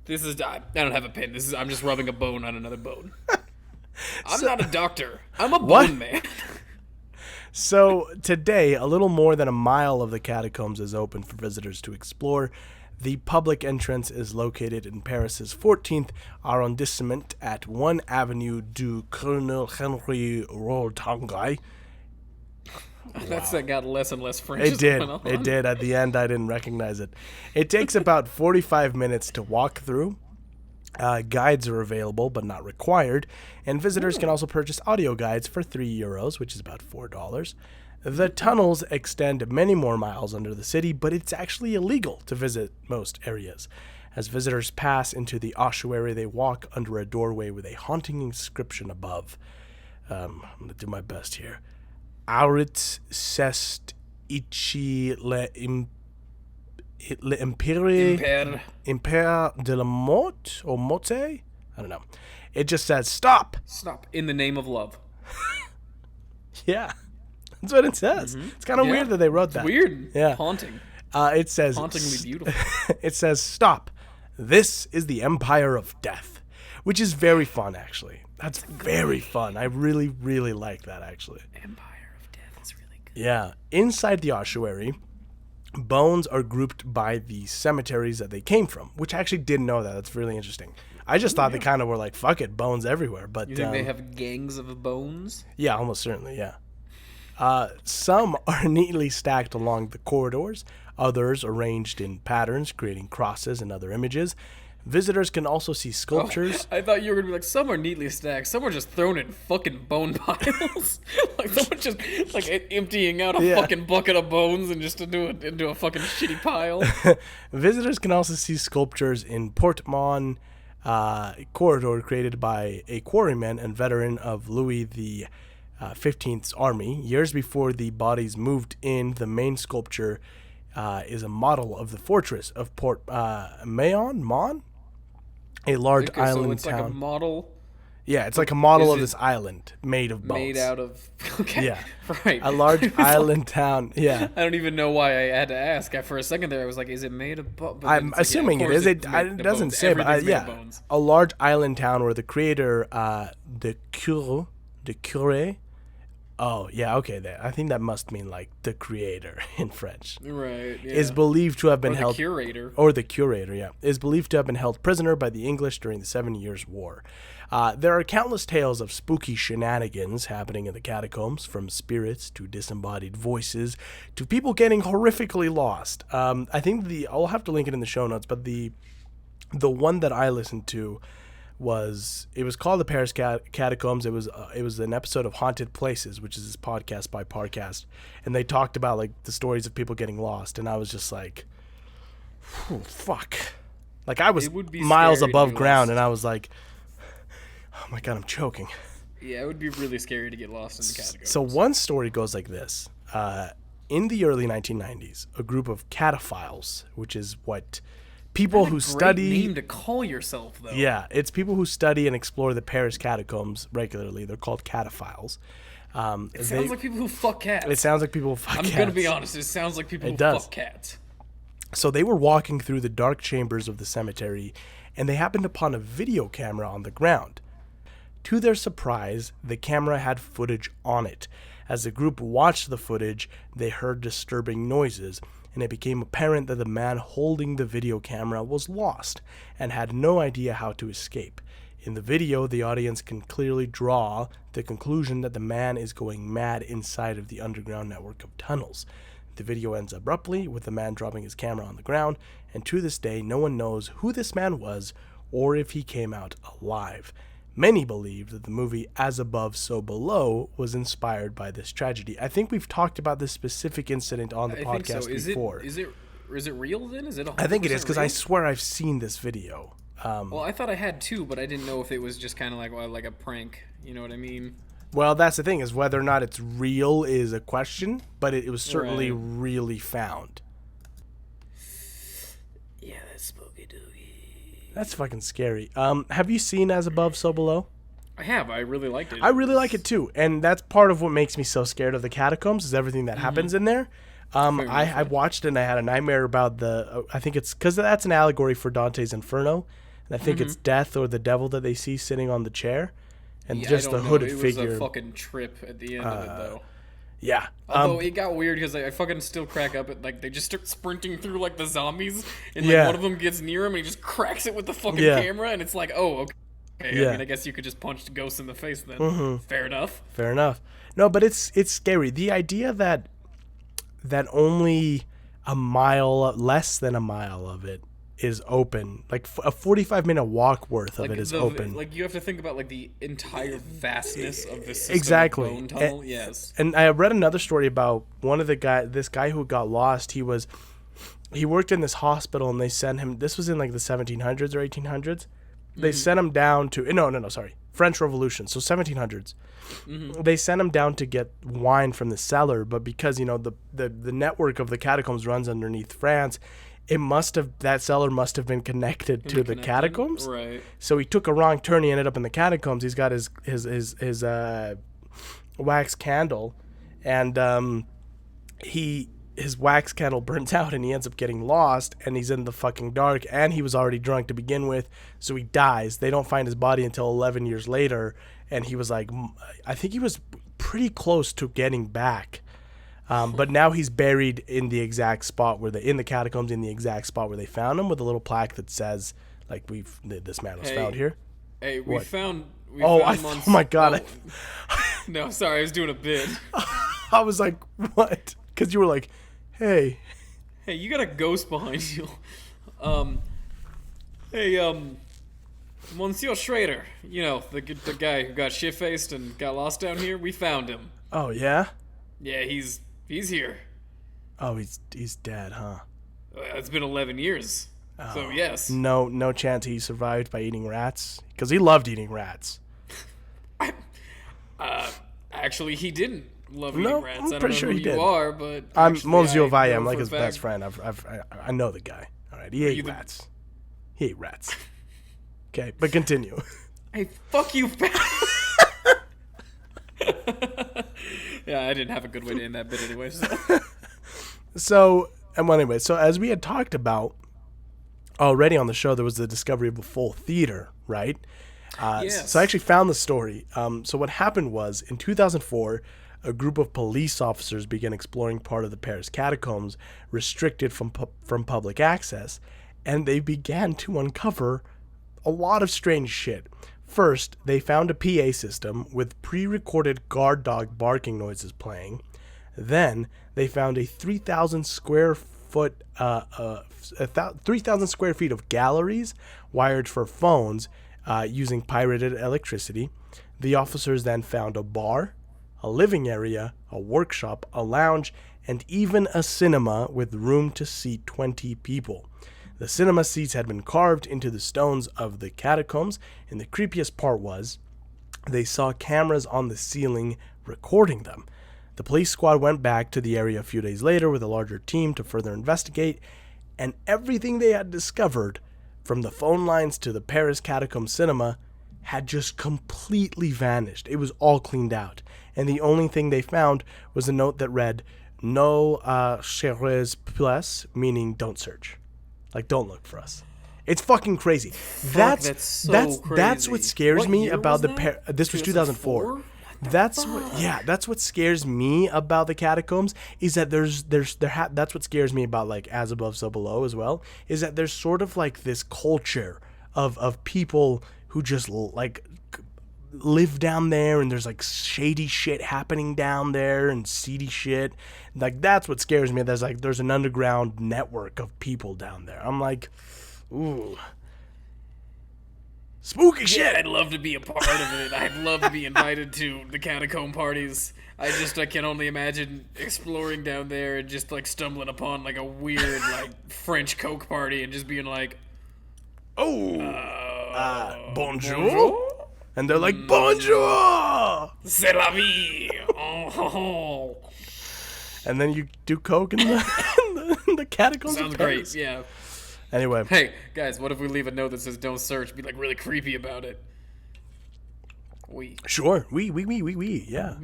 This is I don't have a pen. I'm just rubbing a bone on another bone. I'm not a doctor. I'm a bone man. So today, a little more than a mile of the catacombs is open for visitors to explore. The public entrance is located in Paris's 14th arrondissement at 1 Avenue du Colonel Henri Roltanguy. That's got less and less French. It as did. went on. It did. At the end, I didn't recognize it. It takes about 45 minutes to walk through. Guides are available, but not required. And visitors can also purchase audio guides for €3, which is about $4. The tunnels extend many more miles under the city, but it's actually illegal to visit most areas. As visitors pass into the ossuary, they walk under a doorway with a haunting inscription above. I'm going to do my best here. Aurit sest ici le Imper. Imper de la Mort or Mote? I don't know. It just says stop. Stop. In the name of love. Yeah, that's what it says. It's kind of Yeah. weird that they wrote that. Weird. Yeah. Haunting. It says Hauntingly beautiful. It says stop. This is the Empire of Death. which is very fun, actually. That's very fun. I really, really like that, actually. Empire of Death is really good. Yeah. Inside the ossuary, bones are grouped by the cemeteries that they came from, which I actually didn't know that. That's really interesting. I just thought they kind of were like, fuck it, bones everywhere. But You think they have gangs of bones? yeah, almost certainly, yeah. Some are neatly stacked along the corridors, others arranged in patterns, creating crosses and other images. Visitors can also see sculptures. I thought you were gonna be like, some are neatly stacked, some are just thrown in fucking bone piles. Like someone just like emptying out a fucking bucket of bones and just into a fucking shitty pile. Visitors can also see sculptures in Portemont corridor created by a quarryman and veteran of Louis the 15th's army. Years before the bodies moved in, the main sculpture is a model of the fortress of Port Mon? A large island so it's town. like a model. Yeah, it's like a model Is of it this island made of bones. Made out of okay, Yeah. right. A large island town. Yeah. I don't even know why I had to ask. For a second there, I was like, "Is it made of bones?" I'm assuming it is. It doesn't say, but yeah, a large island town where the creator, the cure. Oh yeah, okay. I think that must mean like the creator in French. Right. Yeah. Is believed to have been held. Curator. Or the curator, yeah, is believed to have been held prisoner by the English during the 7 Years' War. There are countless tales of spooky shenanigans happening in the catacombs, from spirits to disembodied voices to people getting horrifically lost. I think I'll have to link it in the show notes, but the one that I listened to was called the Paris Catacombs. It was an episode of Haunted Places, which is this podcast by Parcast, and they talked about like the stories of people getting lost, and I was just like, fuck, like I was miles above ground, and I was like, oh my god, I'm choking. Yeah, it would be really scary to get lost in the catacombs. So one story goes like this: in the early 1990s, a group of cataphiles, which is what people who study. Great name to call yourself, though. Yeah, it's people who study and explore the Paris catacombs regularly. They're called cataphiles. It sounds like people who fuck cats. It sounds like people who fuck cats. I'm gonna be honest. It sounds like people who fuck cats. So they were walking through the dark chambers of the cemetery, and they happened upon a video camera on the ground. To their surprise, the camera had footage on it. As the group watched the footage, they heard disturbing noises, and it became apparent that the man holding the video camera was lost and had no idea how to escape. In the video, the audience can clearly draw the conclusion that the man is going mad inside of the underground network of tunnels. The video ends abruptly with the man dropping his camera on the ground, and to this day, no one knows who this man was or if he came out alive. Many believe that the movie As Above, So Below was inspired by this tragedy. I think we've talked about this specific incident on the podcast before. Is it real then? Is it 100% I think it is, because real? I swear I've seen this video. Well, I thought I had too, but I didn't know if it was just kind of like a prank. You know what I mean? Well, that's the thing, is whether or not it's real is a question, but it was certainly really found. Yeah, that's spooky doogie. That's fucking scary. Have you seen As Above, So Below? I have. I really liked it. I really like it too, and that's part of what makes me so scared of the catacombs, is everything that happens in there. I watched it and I had a nightmare about I think it's because that's an allegory for Dante's Inferno, and I think it's death or the devil that they see sitting on the chair, and just the hooded figure. It was a fucking trip at the end of it, though. Yeah. Although it got weird because I fucking still crack up at like they just start sprinting through like the zombies, and like one of them gets near him and he just cracks it with the fucking camera, and it's like, oh, okay. Yeah. I mean, I guess you could just punch ghosts in the face then. Fair enough. Fair enough. No, but it's scary. The idea that only less than a mile of it is open, like a 45-minute walk worth of it is open. Like you have to think about like the entire vastness of this system exactly. Bone tunnel. Yes. And I read another story about this guy who got lost. He worked in this hospital, and they sent him. This was in like the 1700s or 1800s. They sent him down to French Revolution, so 1700s. They sent him down to get wine from the cellar, but because the network of the catacombs runs underneath France, that cellar must have been connected to the catacombs. Right. So he took a wrong turn. He ended up in the catacombs. He's got his wax candle, and his wax candle burns out and he ends up getting lost and he's in the fucking dark and he was already drunk to begin with, so he dies. They don't find his body until 11 years later, and he was like, I think he was pretty close to getting back. But now he's buried in the exact spot in the catacombs, in the exact spot where they found him, with a little plaque that says, like, this man was found here. Hey, we found oh my God. No, sorry, I was doing a bit. I was like, what? Because you were like, hey, you got a ghost behind you. Monsieur Schrader, you know, the guy who got shit-faced and got lost down here, we found him. Oh, yeah? Yeah, he's here. Oh, he's dead, huh? It's been 11 years. Oh. So, yes. No chance he survived by eating rats? Because he loved eating rats. Actually, he didn't love eating rats. I'm I don't pretty know sure who he did. You are, but I'm actually, Monsieur I Valle. know I'm like for a his best fact- friend. I know the guy. All right, he ate rats. He ate rats. Okay, but continue. Hey, fuck you, fat. Yeah, I didn't have a good way to end that bit anyway. So as we had talked about already on the show, there was the discovery of a full theater, right? Yes. So I actually found the story. So what happened was, in 2004, a group of police officers began exploring part of the Paris catacombs restricted from public access, and they began to uncover a lot of strange shit. First, they found a PA system with pre-recorded guard dog barking noises playing. Then they found a 3,000 square feet of galleries wired for phones using pirated electricity. The officers then found a bar, a living area, a workshop, a lounge, and even a cinema with room to seat 20 people. The cinema seats had been carved into the stones of the catacombs, and the creepiest part was they saw cameras on the ceiling recording them. The police squad went back to the area a few days later with a larger team to further investigate, and everything they had discovered, from the phone lines to the Paris Catacomb cinema, had just completely vanished. It was all cleaned out, and the only thing they found was a note that read, "No cherchez plus," meaning don't search. Like, don't look for us. It's fucking crazy. That's what scares me about the this was 2004. That's what scares me about the catacombs, is that that's what scares me about, like, As Above So Below as well, is that there's sort of like this culture of people who just like live down there, and there's like shady shit happening down there and seedy shit. Like, that's what scares me. There's an underground network of people down there. I'm like, ooh, spooky shit. I'd love to be a part of it. I'd love to be invited to the catacomb parties. I can only imagine exploring down there and just like stumbling upon like a weird like French Coke party and just being like, bonjour. And they're like, bonjour! C'est la vie! Oh. And then you do coke in the catacombs. Sounds great, yeah. Anyway. Hey, guys, what if we leave a note that says don't search? Be like really creepy about it. Sure. We, yeah.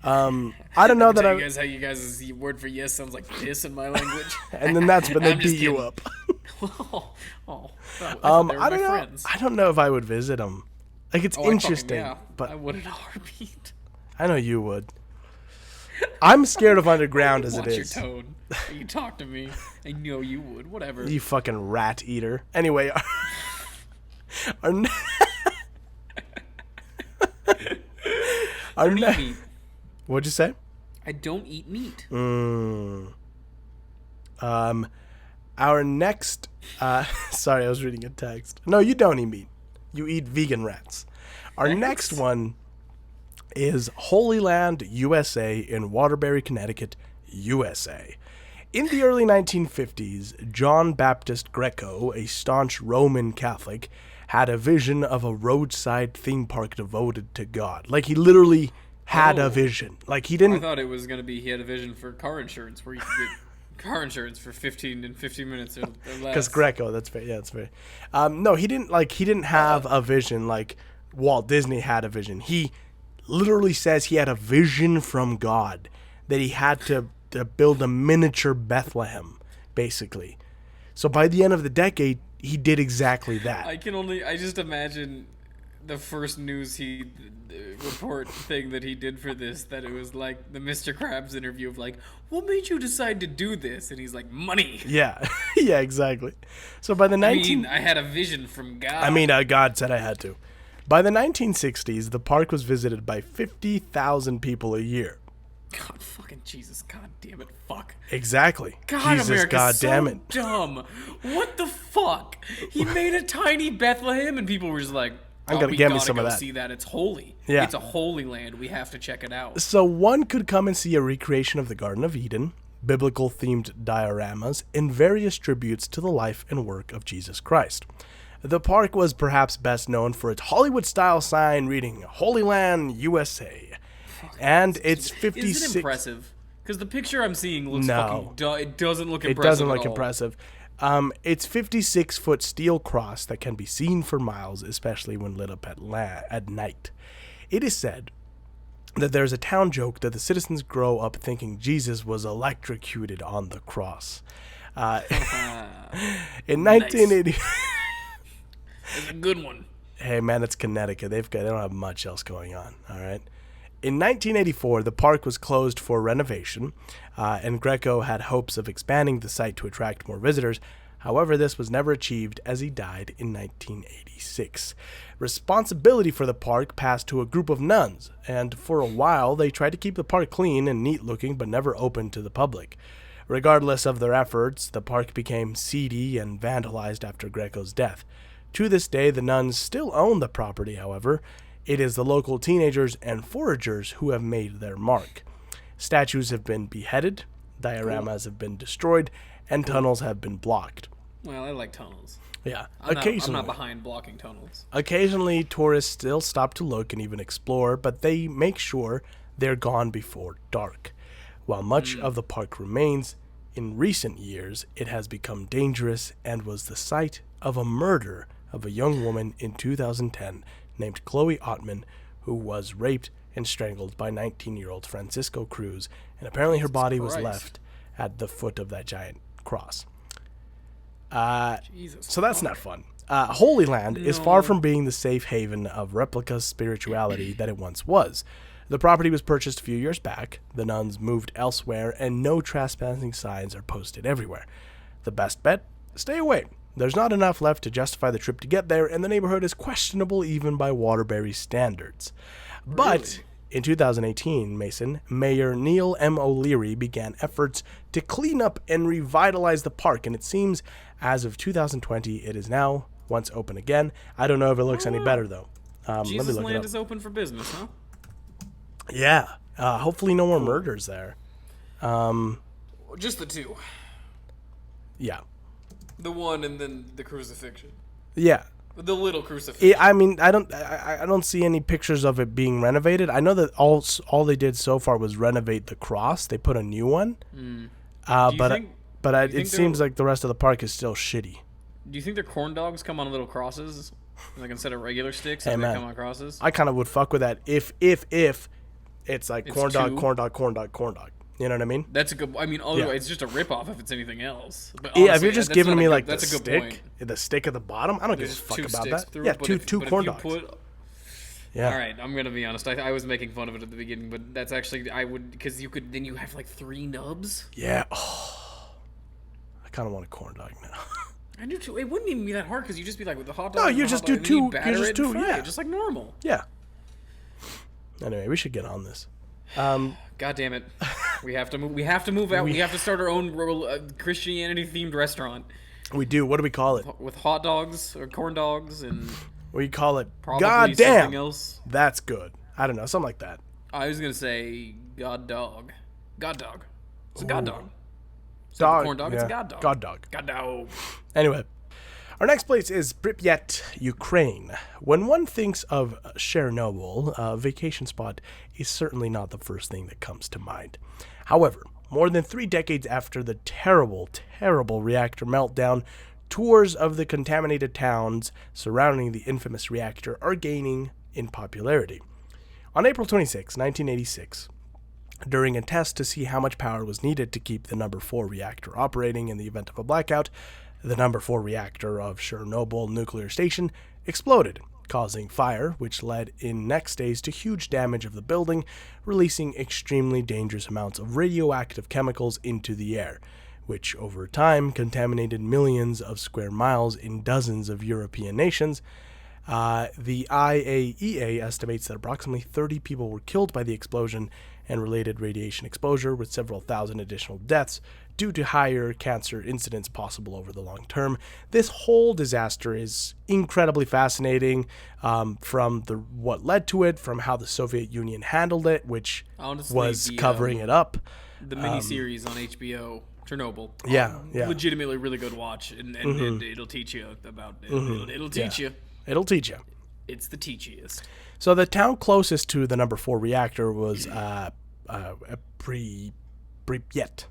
I don't know that I... guys how you guys' word for yes sounds like piss in my language. And then that's when they beat you up. I don't know. I don't know if I would visit them. Like, it's interesting, but I would in a heartbeat. I know you would. I'm scared of underground as it is. Watch your tone. You talk to me. I know you would. Whatever. You fucking rat eater. Anyway, our don't eat meat. What'd you say? I don't eat meat. Our next. Sorry, I was reading a text. No, you don't eat meat. You eat vegan rats. Our next one is Holy Land, USA, in Waterbury, Connecticut, USA. In the early 1950s, John Baptist Greco, a staunch Roman Catholic, had a vision of a roadside theme park devoted to God. Like, he literally had a vision. Like, he didn't... I thought it was going to be he had a vision for car insurance, where you could get car insurance for 15 minutes or less. Because Greco, that's fair. Yeah, that's fair. No, he didn't have a vision like Walt Disney had a vision. He literally says he had a vision from God that he had to build a miniature Bethlehem, basically. So by the end of the decade, he did exactly that. I just imagine the first news report thing that he did for this, that it was like the Mr. Krabs interview of like, what made you decide to do this? And he's like, money. Yeah, yeah, exactly. So by the I had a vision from God. God said I had to. By the 1960s, the park was visited by 50,000 people a year. God fucking Jesus, God damn it, fuck. Exactly. God, Jesus, America's God so damn it. dumb. What the fuck? He made a tiny Bethlehem, and people were just like, I'm gonna get me some of that. See that? It's holy. Yeah. It's a holy land. We have to check it out. So one could come and see a recreation of the Garden of Eden, biblical-themed dioramas, and various tributes to the life and work of Jesus Christ. The park was perhaps best known for its Hollywood-style sign reading Holy Land, USA. And it's 56... Is it impressive? Because the picture I'm seeing looks No. it doesn't look impressive. It doesn't look at all. impressive. It's 56-foot steel cross that can be seen for miles, especially when lit up at night. It is said that there's a town joke that the citizens grow up thinking Jesus was electrocuted on the cross. In 1980... It's a good one. Hey, man, it's Connecticut. They don't have much else going on, all right? In 1984, the park was closed for renovation, and Greco had hopes of expanding the site to attract more visitors. However, this was never achieved as he died in 1986. Responsibility for the park passed to a group of nuns, and for a while they tried to keep the park clean and neat-looking but never opened to the public. Regardless of their efforts, the park became seedy and vandalized after Greco's death. To this day, the nuns still own the property, however. It is the local teenagers and foragers who have made their mark. Statues have been beheaded, dioramas have been destroyed, and tunnels have been blocked. Well, I like tunnels. Yeah, I'm not behind blocking tunnels. Occasionally, tourists still stop to look and even explore, but they make sure they're gone before dark. While much of the park remains, in recent years, it has become dangerous and was the site of a murder of a young woman in 2010 named Chloe Ottman, who was raped and strangled by 19-year-old Francisco Cruz, and apparently her body was left at the foot of that giant cross. So that's not fun. Holy Land is far from being the safe haven of replica spirituality that it once was. The property was purchased a few years back, the nuns moved elsewhere, and no trespassing signs are posted everywhere. The best bet? Stay away. There's not enough left to justify the trip to get there, and the neighborhood is questionable even by Waterbury standards. But in 2018, Mayor Neil M. O'Leary began efforts to clean up and revitalize the park, and it seems as of 2020, it is now once open again. I don't know if it looks any better, though. Jesus Land is open for business, huh? Yeah. Hopefully no more murders there. Just the two. Yeah. The one and then the crucifixion. Yeah. The little crucifixion. I mean, I don't see any pictures of it being renovated. I know that all they did so far was renovate the cross. They put a new one. It seems like the rest of the park is still shitty. Do you think their corn dogs come on little crosses, like instead of regular sticks? Hey, they man, come on crosses. I kind of would fuck with that if it's like corn dog, two? corn dog, corn dog, corn dog. You know what I mean? That's a good. I mean, it's just a ripoff if it's anything else. But Yeah, if you're just giving me like the that's a good stick, point. the stick at the bottom, I don't give a There's fuck two about sticks that. through Yeah, it, but two if corn you dogs. Yeah. All right, I'm gonna be honest. I was making fun of it at the beginning, but that's actually because you could then you have like 3 nubs. Yeah. Oh, I kind of want a corn dog now. I do too. It wouldn't even be that hard because you just be like with the hot dog. No, and you the just hot do dog, and then two- you batter you just it do- and fry yeah. it, just like normal. Yeah. Anyway, we should get on this. God damn it. We have to move. We have to move out. We have to start our own Christianity-themed restaurant We do. What do we call it? with hot dogs or corn dogs and We call it. probably God something damn. else. That's good. I don't know, something like that. I was gonna say God dog. God dog. It's a God dog. Dog. Corn dog. Yeah. It's a God dog. God dog. God dog. Anyway, our next place is Pripyat, Ukraine. When one thinks of Chernobyl, a vacation spot is certainly not the first thing that comes to mind. However, more than 3 decades after the terrible, terrible reactor meltdown, tours of the contaminated towns surrounding the infamous reactor are gaining in popularity. On April 26, 1986, During a test to see how much power was needed to keep the number 4 reactor operating in the event of a blackout, the number 4 reactor of Chernobyl nuclear station exploded, causing fire, which led in next days to huge damage of the building, releasing extremely dangerous amounts of radioactive chemicals into the air, which over time contaminated millions of square miles in dozens of European nations. The IAEA estimates that approximately 30 people were killed by the explosion and related radiation exposure, with several thousand additional deaths due to higher cancer incidence possible over the long term. This whole disaster is incredibly fascinating, from what led to it, from how the Soviet Union handled it, which Honestly, was covering it up. The miniseries on HBO, Chernobyl. Yeah. Legitimately really good watch, and it'll teach you about it. It'll teach you. It'll teach you. It's the teachiest. So the town closest to the number 4 reactor was Pripyat,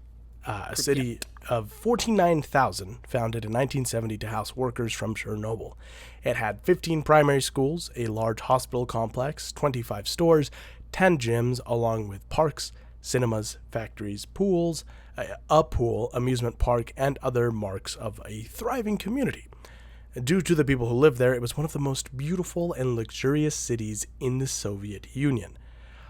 a city of 49,000 founded in 1970 to house workers from Chernobyl. It had 15 primary schools, a large hospital complex, 25 stores, 10 gyms, along with parks, cinemas, factories, pools, a pool, amusement park, and other marks of a thriving community. Due to the people who lived there, it was one of the most beautiful and luxurious cities in the Soviet Union.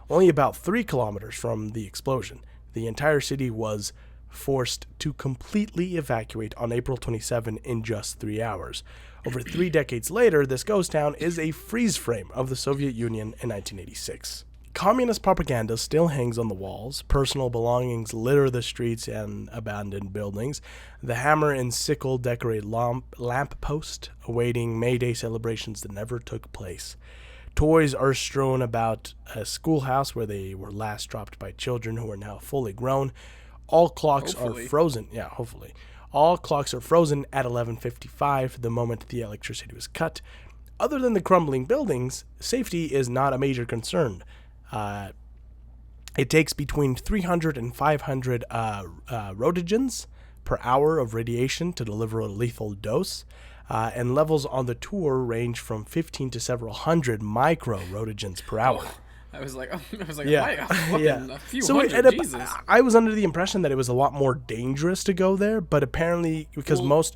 Only about 3 kilometers from the explosion, the entire city was forced to completely evacuate on April 27 in just 3 hours. Over 3 decades later, this ghost town is a freeze frame of the Soviet Union in 1986. Communist propaganda still hangs on the walls, personal belongings litter the streets and abandoned buildings, the hammer and sickle decorate lamp post, awaiting May Day celebrations that never took place. Toys are strewn about a schoolhouse where they were last dropped by children who are now fully grown. All clocks are frozen. Yeah, hopefully. All clocks are frozen at 11:55 the moment the electricity was cut. Other than the crumbling buildings, safety is not a major concern. It takes between 300 and 500 roentgens per hour of radiation to deliver a lethal dose, and levels on the tour range from 15 to several hundred micro roentgens per hour. I was like, Yeah. a few So hundred, Jesus. I was under the impression that it was a lot more dangerous to go there, but apparently because most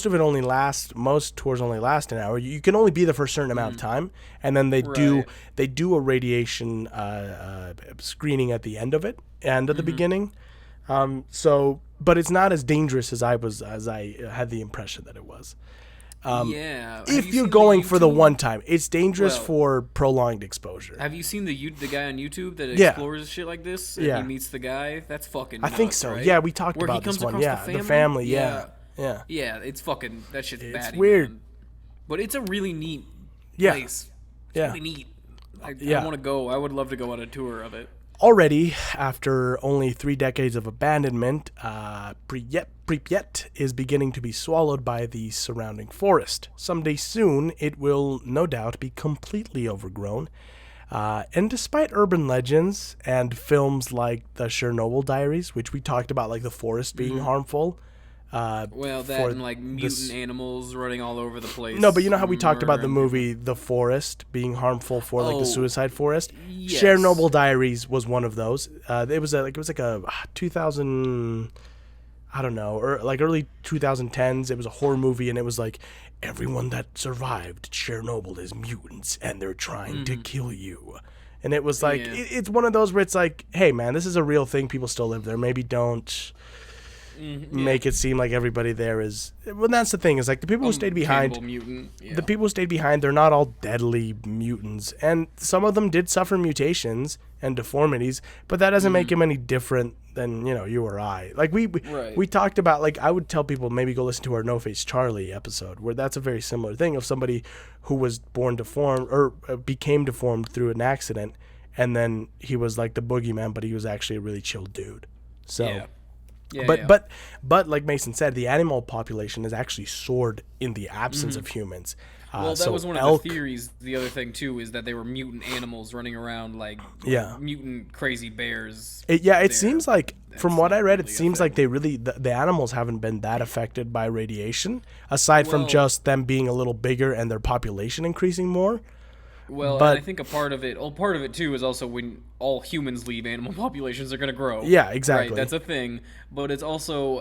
of it only lasts, most tours only last an hour. You can only be there for a certain amount of time, and then they do a radiation screening at the end of it and at the beginning. But it's not as dangerous as I had the impression that it was. If you're going for the one time, it's dangerous for prolonged exposure. Have you seen the guy on YouTube that explores shit like this? And he meets the guy. That's fucking nuts, I think so. right? Yeah, we talked Where about he comes this one. across Yeah, the family. Yeah. Yeah, it's fucking, that shit's bad. It's weird. Man. But it's a really neat Yeah. place. It's Yeah. really neat. I want to go. I would love to go on a tour of it. Already, after only 3 decades of abandonment, Pripyat is beginning to be swallowed by the surrounding forest. Someday soon, it will no doubt be completely overgrown. And despite urban legends and films like the Chernobyl Diaries, which we talked about, like the forest being harmful. Well, that and like mutant animals running all over the place. No, but you know how we talked about the movie The Forest being harmful for like the suicide forest? Yes. Chernobyl Diaries was one of those. It was like a 2000, I don't know, or like early 2010s. It was a horror movie, and it was like everyone that survived Chernobyl is mutants and they're trying to kill you. And it was like it's one of those where it's like, hey man, this is a real thing. People still live there. Maybe don't make it seem like everybody there is. Well, that's the thing, is like the people who stayed behind, the people who stayed behind, they're not all deadly mutants, and some of them did suffer mutations and deformities, but that doesn't make them any different than, you know, you or I. Like we talked about, like I would tell people maybe go listen to our No Face Charlie episode, where that's a very similar thing of somebody who was born deformed or became deformed through an accident, and then he was like the boogeyman, but he was actually a really chill dude. So but like Mason said, the animal population has actually soared in the absence of humans. Well, that was one of the theories. The other thing too is that they were mutant animals running around like mutant crazy bears. It seems like, from what I read, it seems like they really the animals haven't been that affected by radiation, aside from just them being a little bigger and their population increasing more. Well, But- and I think a part of it too is also when all humans leave, animal populations are going to grow. Yeah, exactly. Right, that's a thing. But it's also,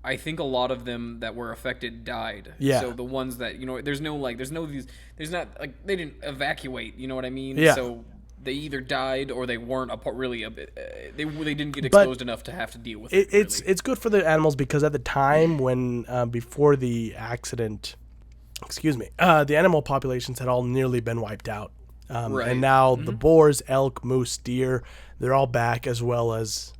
I think a lot of them that were affected died. Yeah. So the ones that, there's not, like, they didn't evacuate, you know what I mean? Yeah. So they either died or they weren't they didn't get exposed enough to have to deal with it. It's good for the animals because at the time when before the accident, the animal populations had all nearly been wiped out, Right. and now the boars, elk, moose, deer, they're all back, as well as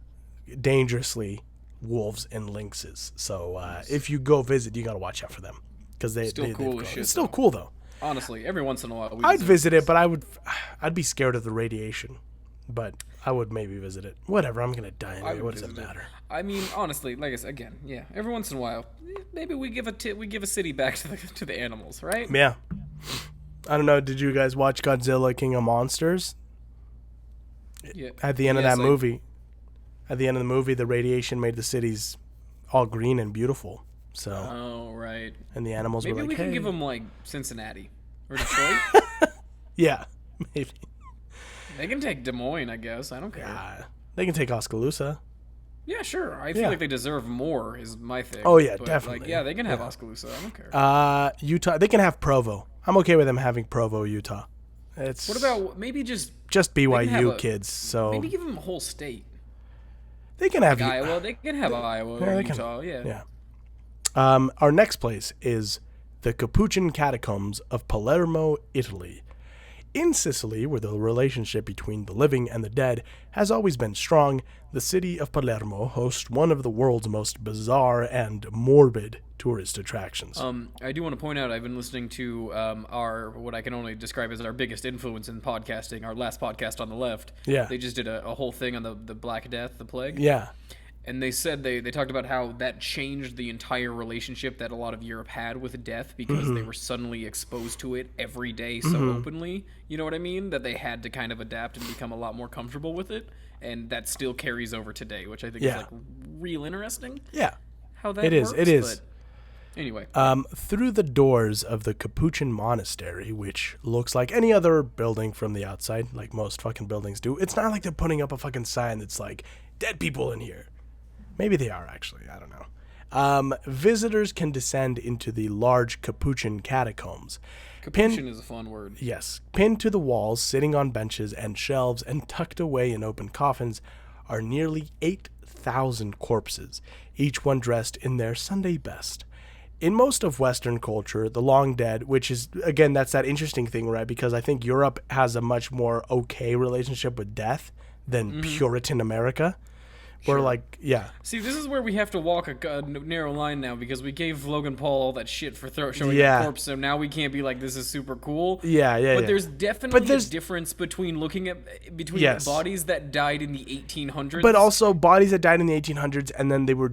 dangerously wolves and lynxes. So if you go visit, you gotta watch out for them because they've cool as grown. shit, It's still though. cool though. Honestly, every once in a while. I'd visit it, but I'd be scared of the radiation. But I would maybe visit it. Whatever, I'm gonna die anyway. What does it matter? I mean, honestly, like I said, again, yeah. Every once in a while, maybe we give a city back to the animals, right? Yeah. I don't know. Did you guys watch Godzilla King of Monsters? Yeah. At the end of Yes, that movie, the radiation made the cities all green and beautiful. So, Oh right. and the animals Maybe were like, we "Hey." can give them like Cincinnati or Detroit. Yeah, maybe. They can take Des Moines, I guess. I don't care. They can take Oskaloosa. Yeah, sure. I feel Yeah. like they deserve more. Is my thing. Oh, yeah, But, definitely. Like, yeah, they can have Oskaloosa. I don't care. Utah. They can have Provo. I'm okay with them having Provo, Utah. It's What about maybe just BYU have a- kids? So maybe give them a whole state? they can have Iowa. They can have Iowa or they can- Utah. Yeah. Yeah. Our next place is the Capuchin Catacombs of Palermo, Italy. In Sicily, where the relationship between the living and the dead has always been strong, the city of Palermo hosts one of the world's most bizarre and morbid tourist attractions. I do want to point out I've been listening to our what I can only describe as our biggest influence in podcasting, our last podcast on the left. Yeah. They just did a whole thing on the Black Death, the plague. Yeah. And they said they talked about how that changed the entire relationship that a lot of Europe had with death because Mm-hmm. they were suddenly exposed to it every day so openly. You know what I mean? That they had to kind of adapt and become a lot more comfortable with it. And that still carries over today, which I think Yeah. is like real interesting. Yeah. How that It is, works, it is. But anyway, Through the doors of the Capuchin Monastery, which looks like any other building from the outside, like most fucking buildings do, it's not like they're putting up a fucking sign that's like, dead people in here. Maybe they are, actually. I don't know. Visitors can descend into the large Capuchin catacombs. Capuchin is a fun word. Yes. Pinned to the walls, sitting on benches and shelves, and tucked away in open coffins are nearly 8,000 corpses, each one dressed in their Sunday best. In most of Western culture, the long dead, which is, again, that's that interesting thing, right? Because I think Europe has a much more okay relationship with death than Puritan America. Where, like, yeah. See, this is where we have to walk a narrow line now because we gave Logan Paul all that shit for showing Yeah. the corpse, so now we can't be like, this is super cool. Yeah. But there's definitely there's- a difference between looking at Yes. bodies that died in the 1800s. But also bodies that died in the 1800s, and then they were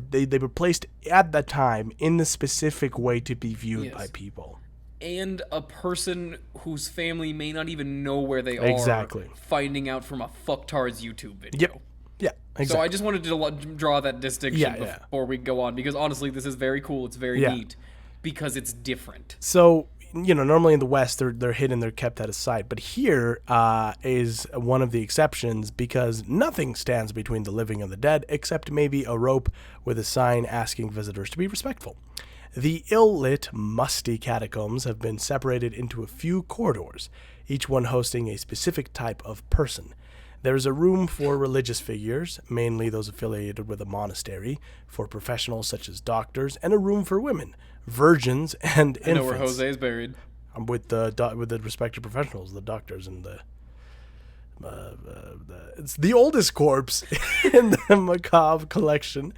placed at that time in the specific way to be viewed Yes. by people. and a person whose family may not even know where they are. Exactly. Finding out from a fucktard's YouTube video. Yep. Yeah. Exactly. So I just wanted to draw that distinction Yeah. before we go on, because honestly, this is very cool. It's very Yeah. neat because it's different. So, normally in the West, they're hidden, they're kept out of sight. But here is one of the exceptions because nothing stands between the living and the dead except maybe a rope with a sign asking visitors to be respectful. The ill-lit, musty catacombs have been separated into a few corridors, each one hosting a specific type of person. There's a room for religious figures, mainly those affiliated with a monastery, for professionals such as doctors, and a room for women, virgins, and infants. I know where Jose is buried. With the respected professionals, the doctors, and it's the oldest corpse in the macabre collection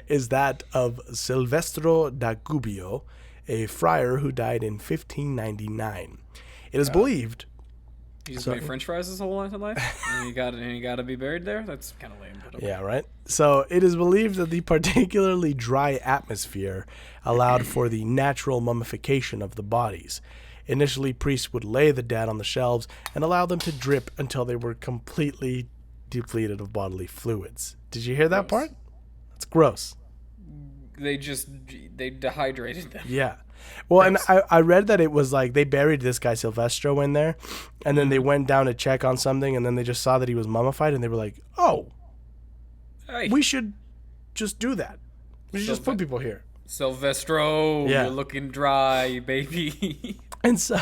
is that of Silvestro da Gubbio, a friar who died in 1599. It is believed. He just made French fries his whole life, and he got to be buried there. That's kind of lame. But okay. Yeah, right. So it is believed that the particularly dry atmosphere allowed for the natural mummification of the bodies. Initially, priests would lay the dead on the shelves and allow them to drip until they were completely depleted of bodily fluids. Did you hear that part? That's gross. They dehydrated them. Yeah. Well, and I read that it was like they buried this guy Silvestro in there, and then they went down to check on something, and then they just saw that he was mummified, and they were like, "Oh, Hey, we should just do that. We should just put people here." Silvestro, Yeah. you're looking dry, baby. And so,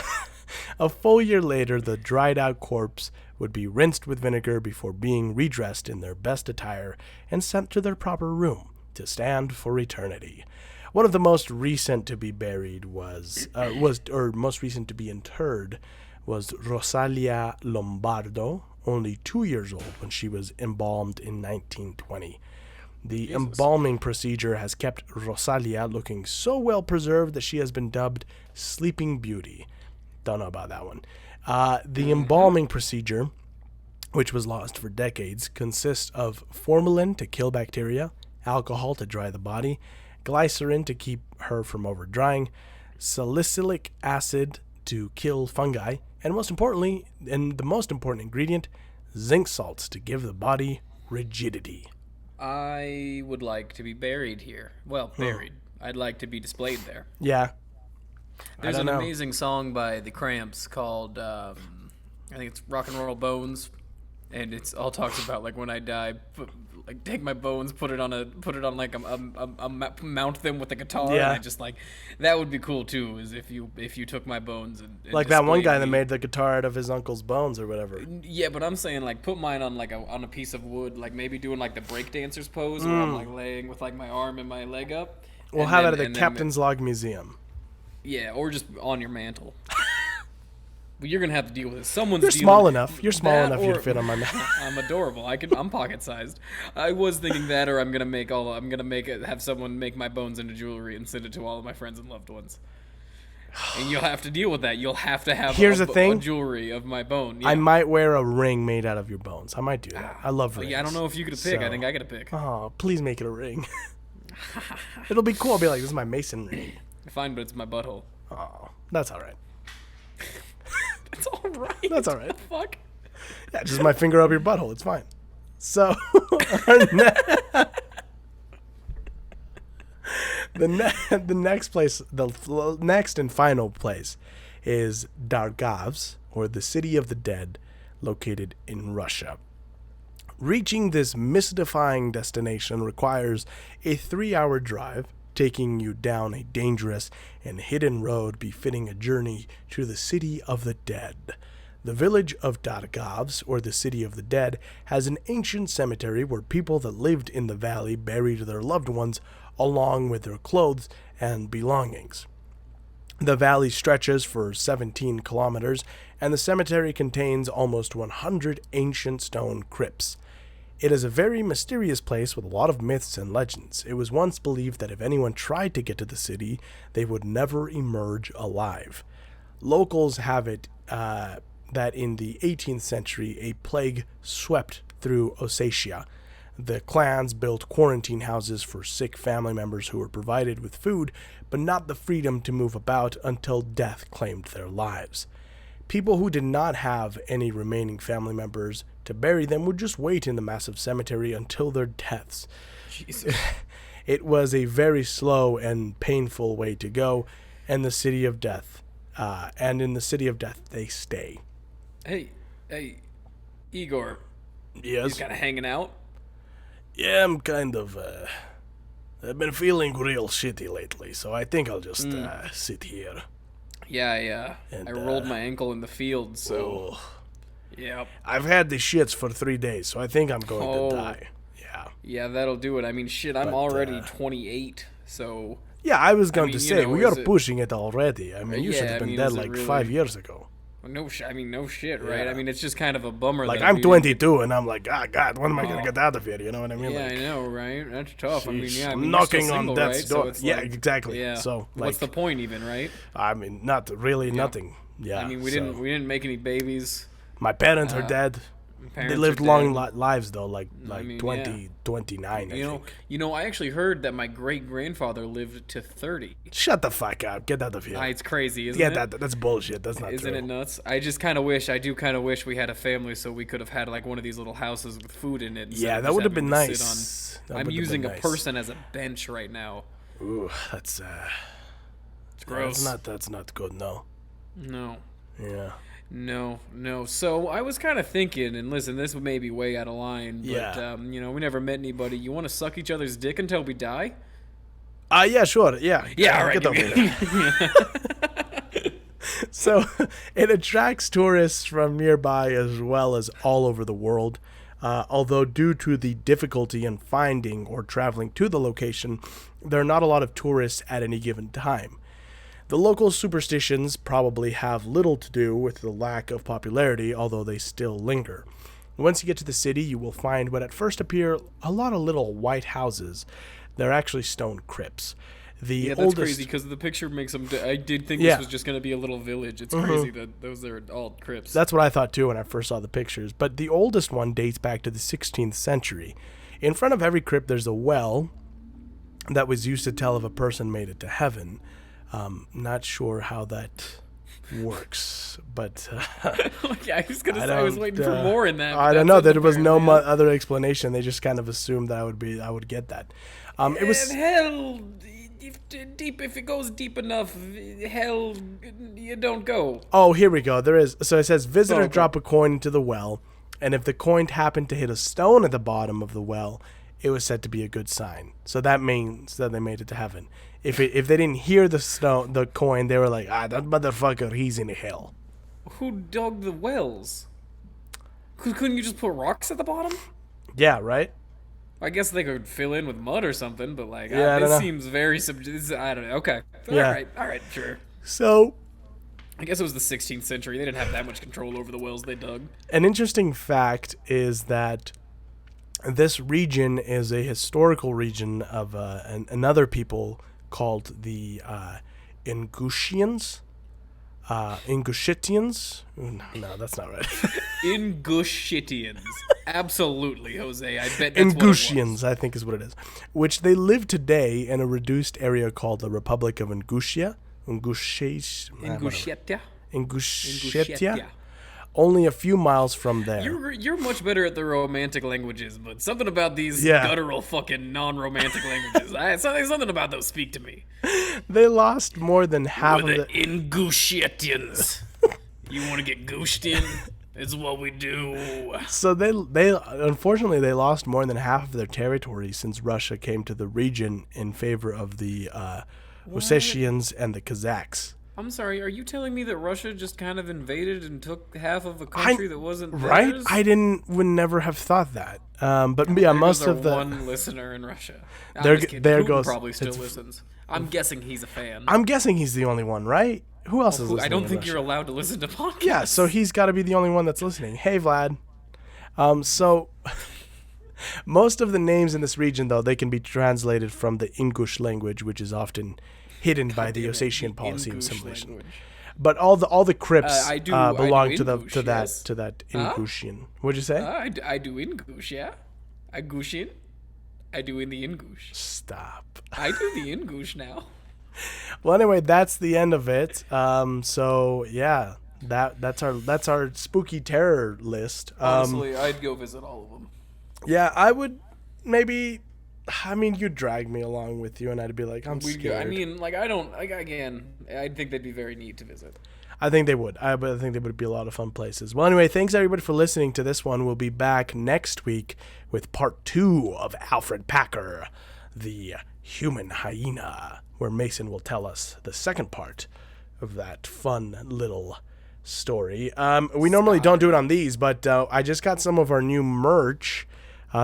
a full year later, the dried-out corpse would be rinsed with vinegar before being redressed in their best attire and sent to their proper room to stand for eternity. One of the most recent to be buried most recent to be interred was Rosalia Lombardo, only 2 years old when she was embalmed in 1920. The embalming procedure has kept Rosalia looking so well preserved that she has been dubbed Sleeping Beauty. Don't know about that one. The embalming procedure, which was lost for decades, consists of formalin to kill bacteria, alcohol to dry the body, glycerin to keep her from over-drying, salicylic acid to kill fungi, and most importantly, and the most important ingredient, zinc salts to give the body rigidity. I would like to be buried here. Well, buried. I'd like to be displayed there. Yeah. There's don't an know. amazing song by The Cramps called, I think it's Rock and Roll Bones, and it's all talks about like when I die, take my bones, put it on like mount them with a guitar. Yeah. And I just like that would be cool too. Is if you took my bones and Like that one guy displayed that me. made the guitar out of his uncle's bones or whatever. Yeah, but I'm saying like put mine on like on a piece of wood, like maybe doing like the breakdancers pose where I'm like laying with like my arm and my leg up. We'll And have then- it at the and then- Captain's Log Museum. Yeah, or just on your mantle. Well, you're gonna have to deal with it. Someone's You're dealing small with enough. You're small that enough or- you'd fit on my mouth. I'm adorable. I'm pocket sized. I was thinking that, or I'm gonna have someone make my bones into jewelry and send it to all of my friends and loved ones. And you'll have to deal with that. You'll have to have Here's the thing. a jewelry of my bone. Yeah. I might wear a ring made out of your bones. I might do that. I love rings. Yeah, I don't know if you get a pick. I So- think I get a pick. Oh, please make it a ring. It'll be cool. I'll be like, this is my Mason ring. Fine, but it's my butthole. Oh, that's all right. It's all right. That's all right. Fuck. Yeah, just my finger up your butthole. It's fine. So, the next and final place is Dargavs, or the City of the Dead, located in Russia. Reaching this mystifying destination requires a 3-hour drive, taking you down a dangerous and hidden road befitting a journey to the City of the Dead. The village of Dargavs, or the City of the Dead, has an ancient cemetery where people that lived in the valley buried their loved ones along with their clothes and belongings. The valley stretches for 17 kilometers, and the cemetery contains almost 100 ancient stone crypts. It is a very mysterious place with a lot of myths and legends. It was once believed that if anyone tried to get to the city, they would never emerge alive. Locals have it that in the 18th century, a plague swept through Ossetia. The clans built quarantine houses for sick family members who were provided with food, but not the freedom to move about until death claimed their lives. People who did not have any remaining family members to bury them would just wait in the massive cemetery until their deaths. Jesus. It was a very slow and painful way to go, and the city of death. And in the city of death, they stay. Hey, Igor. You Yes. kind of hanging out? Yeah, I'm kind of. I've been feeling real shitty lately, so I think I'll just sit here. Yeah. And, I rolled my ankle in the field, so Oh, yeah. I've had the shits for 3 days, so I think I'm going Oh. to die. Yeah. Yeah, that'll do it. I mean, shit, I'm But, already 28, so Yeah, I was going mean, to you say, know, we are is it- pushing it already. I mean, you Yeah, should have I been mean, dead is it like really- 5 years ago. no shit, right? Yeah. I mean, it's just kind of a bummer. Like, that I'm we 22, and I'm like, God, when am I going to Oh. get out of here? You know what I mean? Yeah, Like, I know, right? That's tough. I mean, sheesh, yeah, I I'm mean, you're still knocking on single, death's right? So door. it's Yeah, like- exactly. Yeah. So, what's the like- point, even, right? I mean, not really nothing. Yeah. I mean, we so- didn't make any babies. My parents are dead. They Parents lived are long dead. lives though, like mean, 20, 29. I think. I actually heard that my great grandfather lived to 30. Shut the fuck up. Get out of here. It's crazy, isn't Get it? that's bullshit. That's not Isn't true. it nuts? I do kind of wish we had a family so we could have had like one of these little houses with food in it. instead Yeah, of that just would have having been to sit nice. That I'm would have using been a nice. person as a bench right now. Ooh, that's Gross. That's not good. No. No. Yeah. No. So I was kind of thinking, and listen, this may be way out of line, but Yeah. we never met anybody. You want to suck each other's dick until we die? Yeah, sure. Yeah. Yeah, all right. Get over there. So it attracts tourists from nearby as well as all over the world. Although due to the difficulty in finding or traveling to the location, there are not a lot of tourists at any given time. The local superstitions probably have little to do with the lack of popularity, although they still linger. Once you get to the city, you will find what at first appear a lot of little white houses. They're actually stone crypts. Yeah, that's crazy because the picture makes them. I did think this was just going to be a little village. It's crazy that those are all crypts. That's what I thought too when I first saw the pictures. But the oldest one dates back to the 16th century. In front of every crypt, there's a well that was used to tell if a person made it to heaven. Not sure how that works, but yeah, I was gonna say I was waiting for more in that. I don't know. There was no other explanation. They just kind of assumed that I would get that. It was hell. If it goes deep enough, hell, you don't go. Oh, here we go. There is. So it says visitors drop a coin into the well, and if the coin happened to hit a stone at the bottom of the well, it was said to be a good sign. So that means that they made it to heaven. If they didn't hear the coin, they were like, that motherfucker, he's in hell. Who dug the wells? Couldn't you just put rocks at the bottom? Yeah, right? I guess they could fill in with mud or something, but like, Yeah, this seems very I don't know. Okay. Yeah. All right, sure. So I guess it was the 16th century. They didn't have that much control over the wells they dug. an interesting fact is that this region is a historical region of another people called the Ingushetians. Ingushetians? No, that's not right. Ingushetians. Absolutely, Jose. I bet that's Ingushians, I think is what it is. Which they live today in a reduced area called the Republic of Ingushetia. Ingushetia. Only a few miles from there. You're much better at the romantic languages, but something about these guttural fucking non-romantic languages. Something about those speak to me. They lost more than half We're of the the... Ingushetians. You want to get gooshed in? It's what we do. So they unfortunately they lost more than half of their territory since Russia came to the region in favor of the Ossetians and the Kazakhs. I'm sorry, are you telling me that Russia just kind of invaded and took half of a country that wasn't right? theirs? I would never have thought that. But yeah, most of the one listener in Russia. There Putin goes. Probably still listens. I'm guessing he's a fan. I'm guessing he's the only one, right? Who else is listening? I don't in think Russia? you're allowed to listen to podcasts. Yeah, so he's got to be the only one that's listening. Hey, Vlad. So most of the names in this region, though, they can be translated from the Ingush language, which is often hidden by the Ossetian policy of assimilation. Language. But all the crypts belong to Ingush, that yes. to that Ingushian. What'd you say? I do Ingush, yeah. I Gushin. I do in the Ingush. Stop. I do the Ingush now. Well, anyway, that's the end of it. So yeah, that's our spooky terror list. Honestly, I'd go visit all of them. Yeah, I would maybe. I mean, you'd drag me along with you, and I'd be like, I'm scared. I mean, like, I don't. Like, again, I think they'd be very neat to visit. I think they would. I think they would be a lot of fun places. Well, anyway, thanks everybody for listening to this one. We'll be back next week with part 2 of Alfred Packer, the human hyena, where Mason will tell us the second part of that fun little story. We normally don't do it on these, but I just got some of our new merch.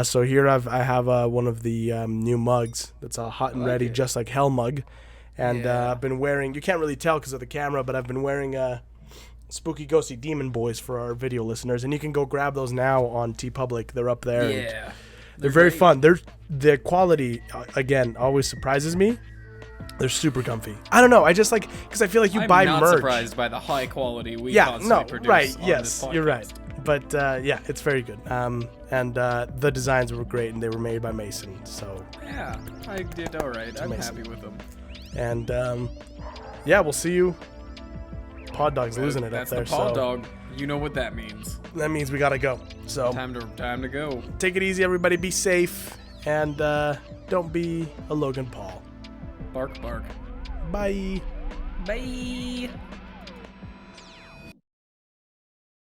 So here I have one of the new mugs that's all hot and ready, just like Hell mug. And I've been wearing, you can't really tell because of the camera, but I've been wearing Spooky Ghosty Demon Boys for our video listeners. And you can go grab those now on Teepublic. They're up there. Yeah. They're very fun. Their quality, again, always surprises me. They're super comfy. I don't know. I just like, because I feel like you buy merch. I'm not surprised by the high quality we constantly produce right, on yes, this podcast. you're right. But yeah, it's very good. And the designs were great, and they were made by Mason. So yeah, I did all right. I'm happy with them. And yeah, we'll see you. Pod Dog's losing it up there. That's the Pod Dog. You know what that means. That means we gotta go. So time to go. Take it easy, everybody. Be safe, and don't be a Logan Paul. Bark, bark. Bye. Bye.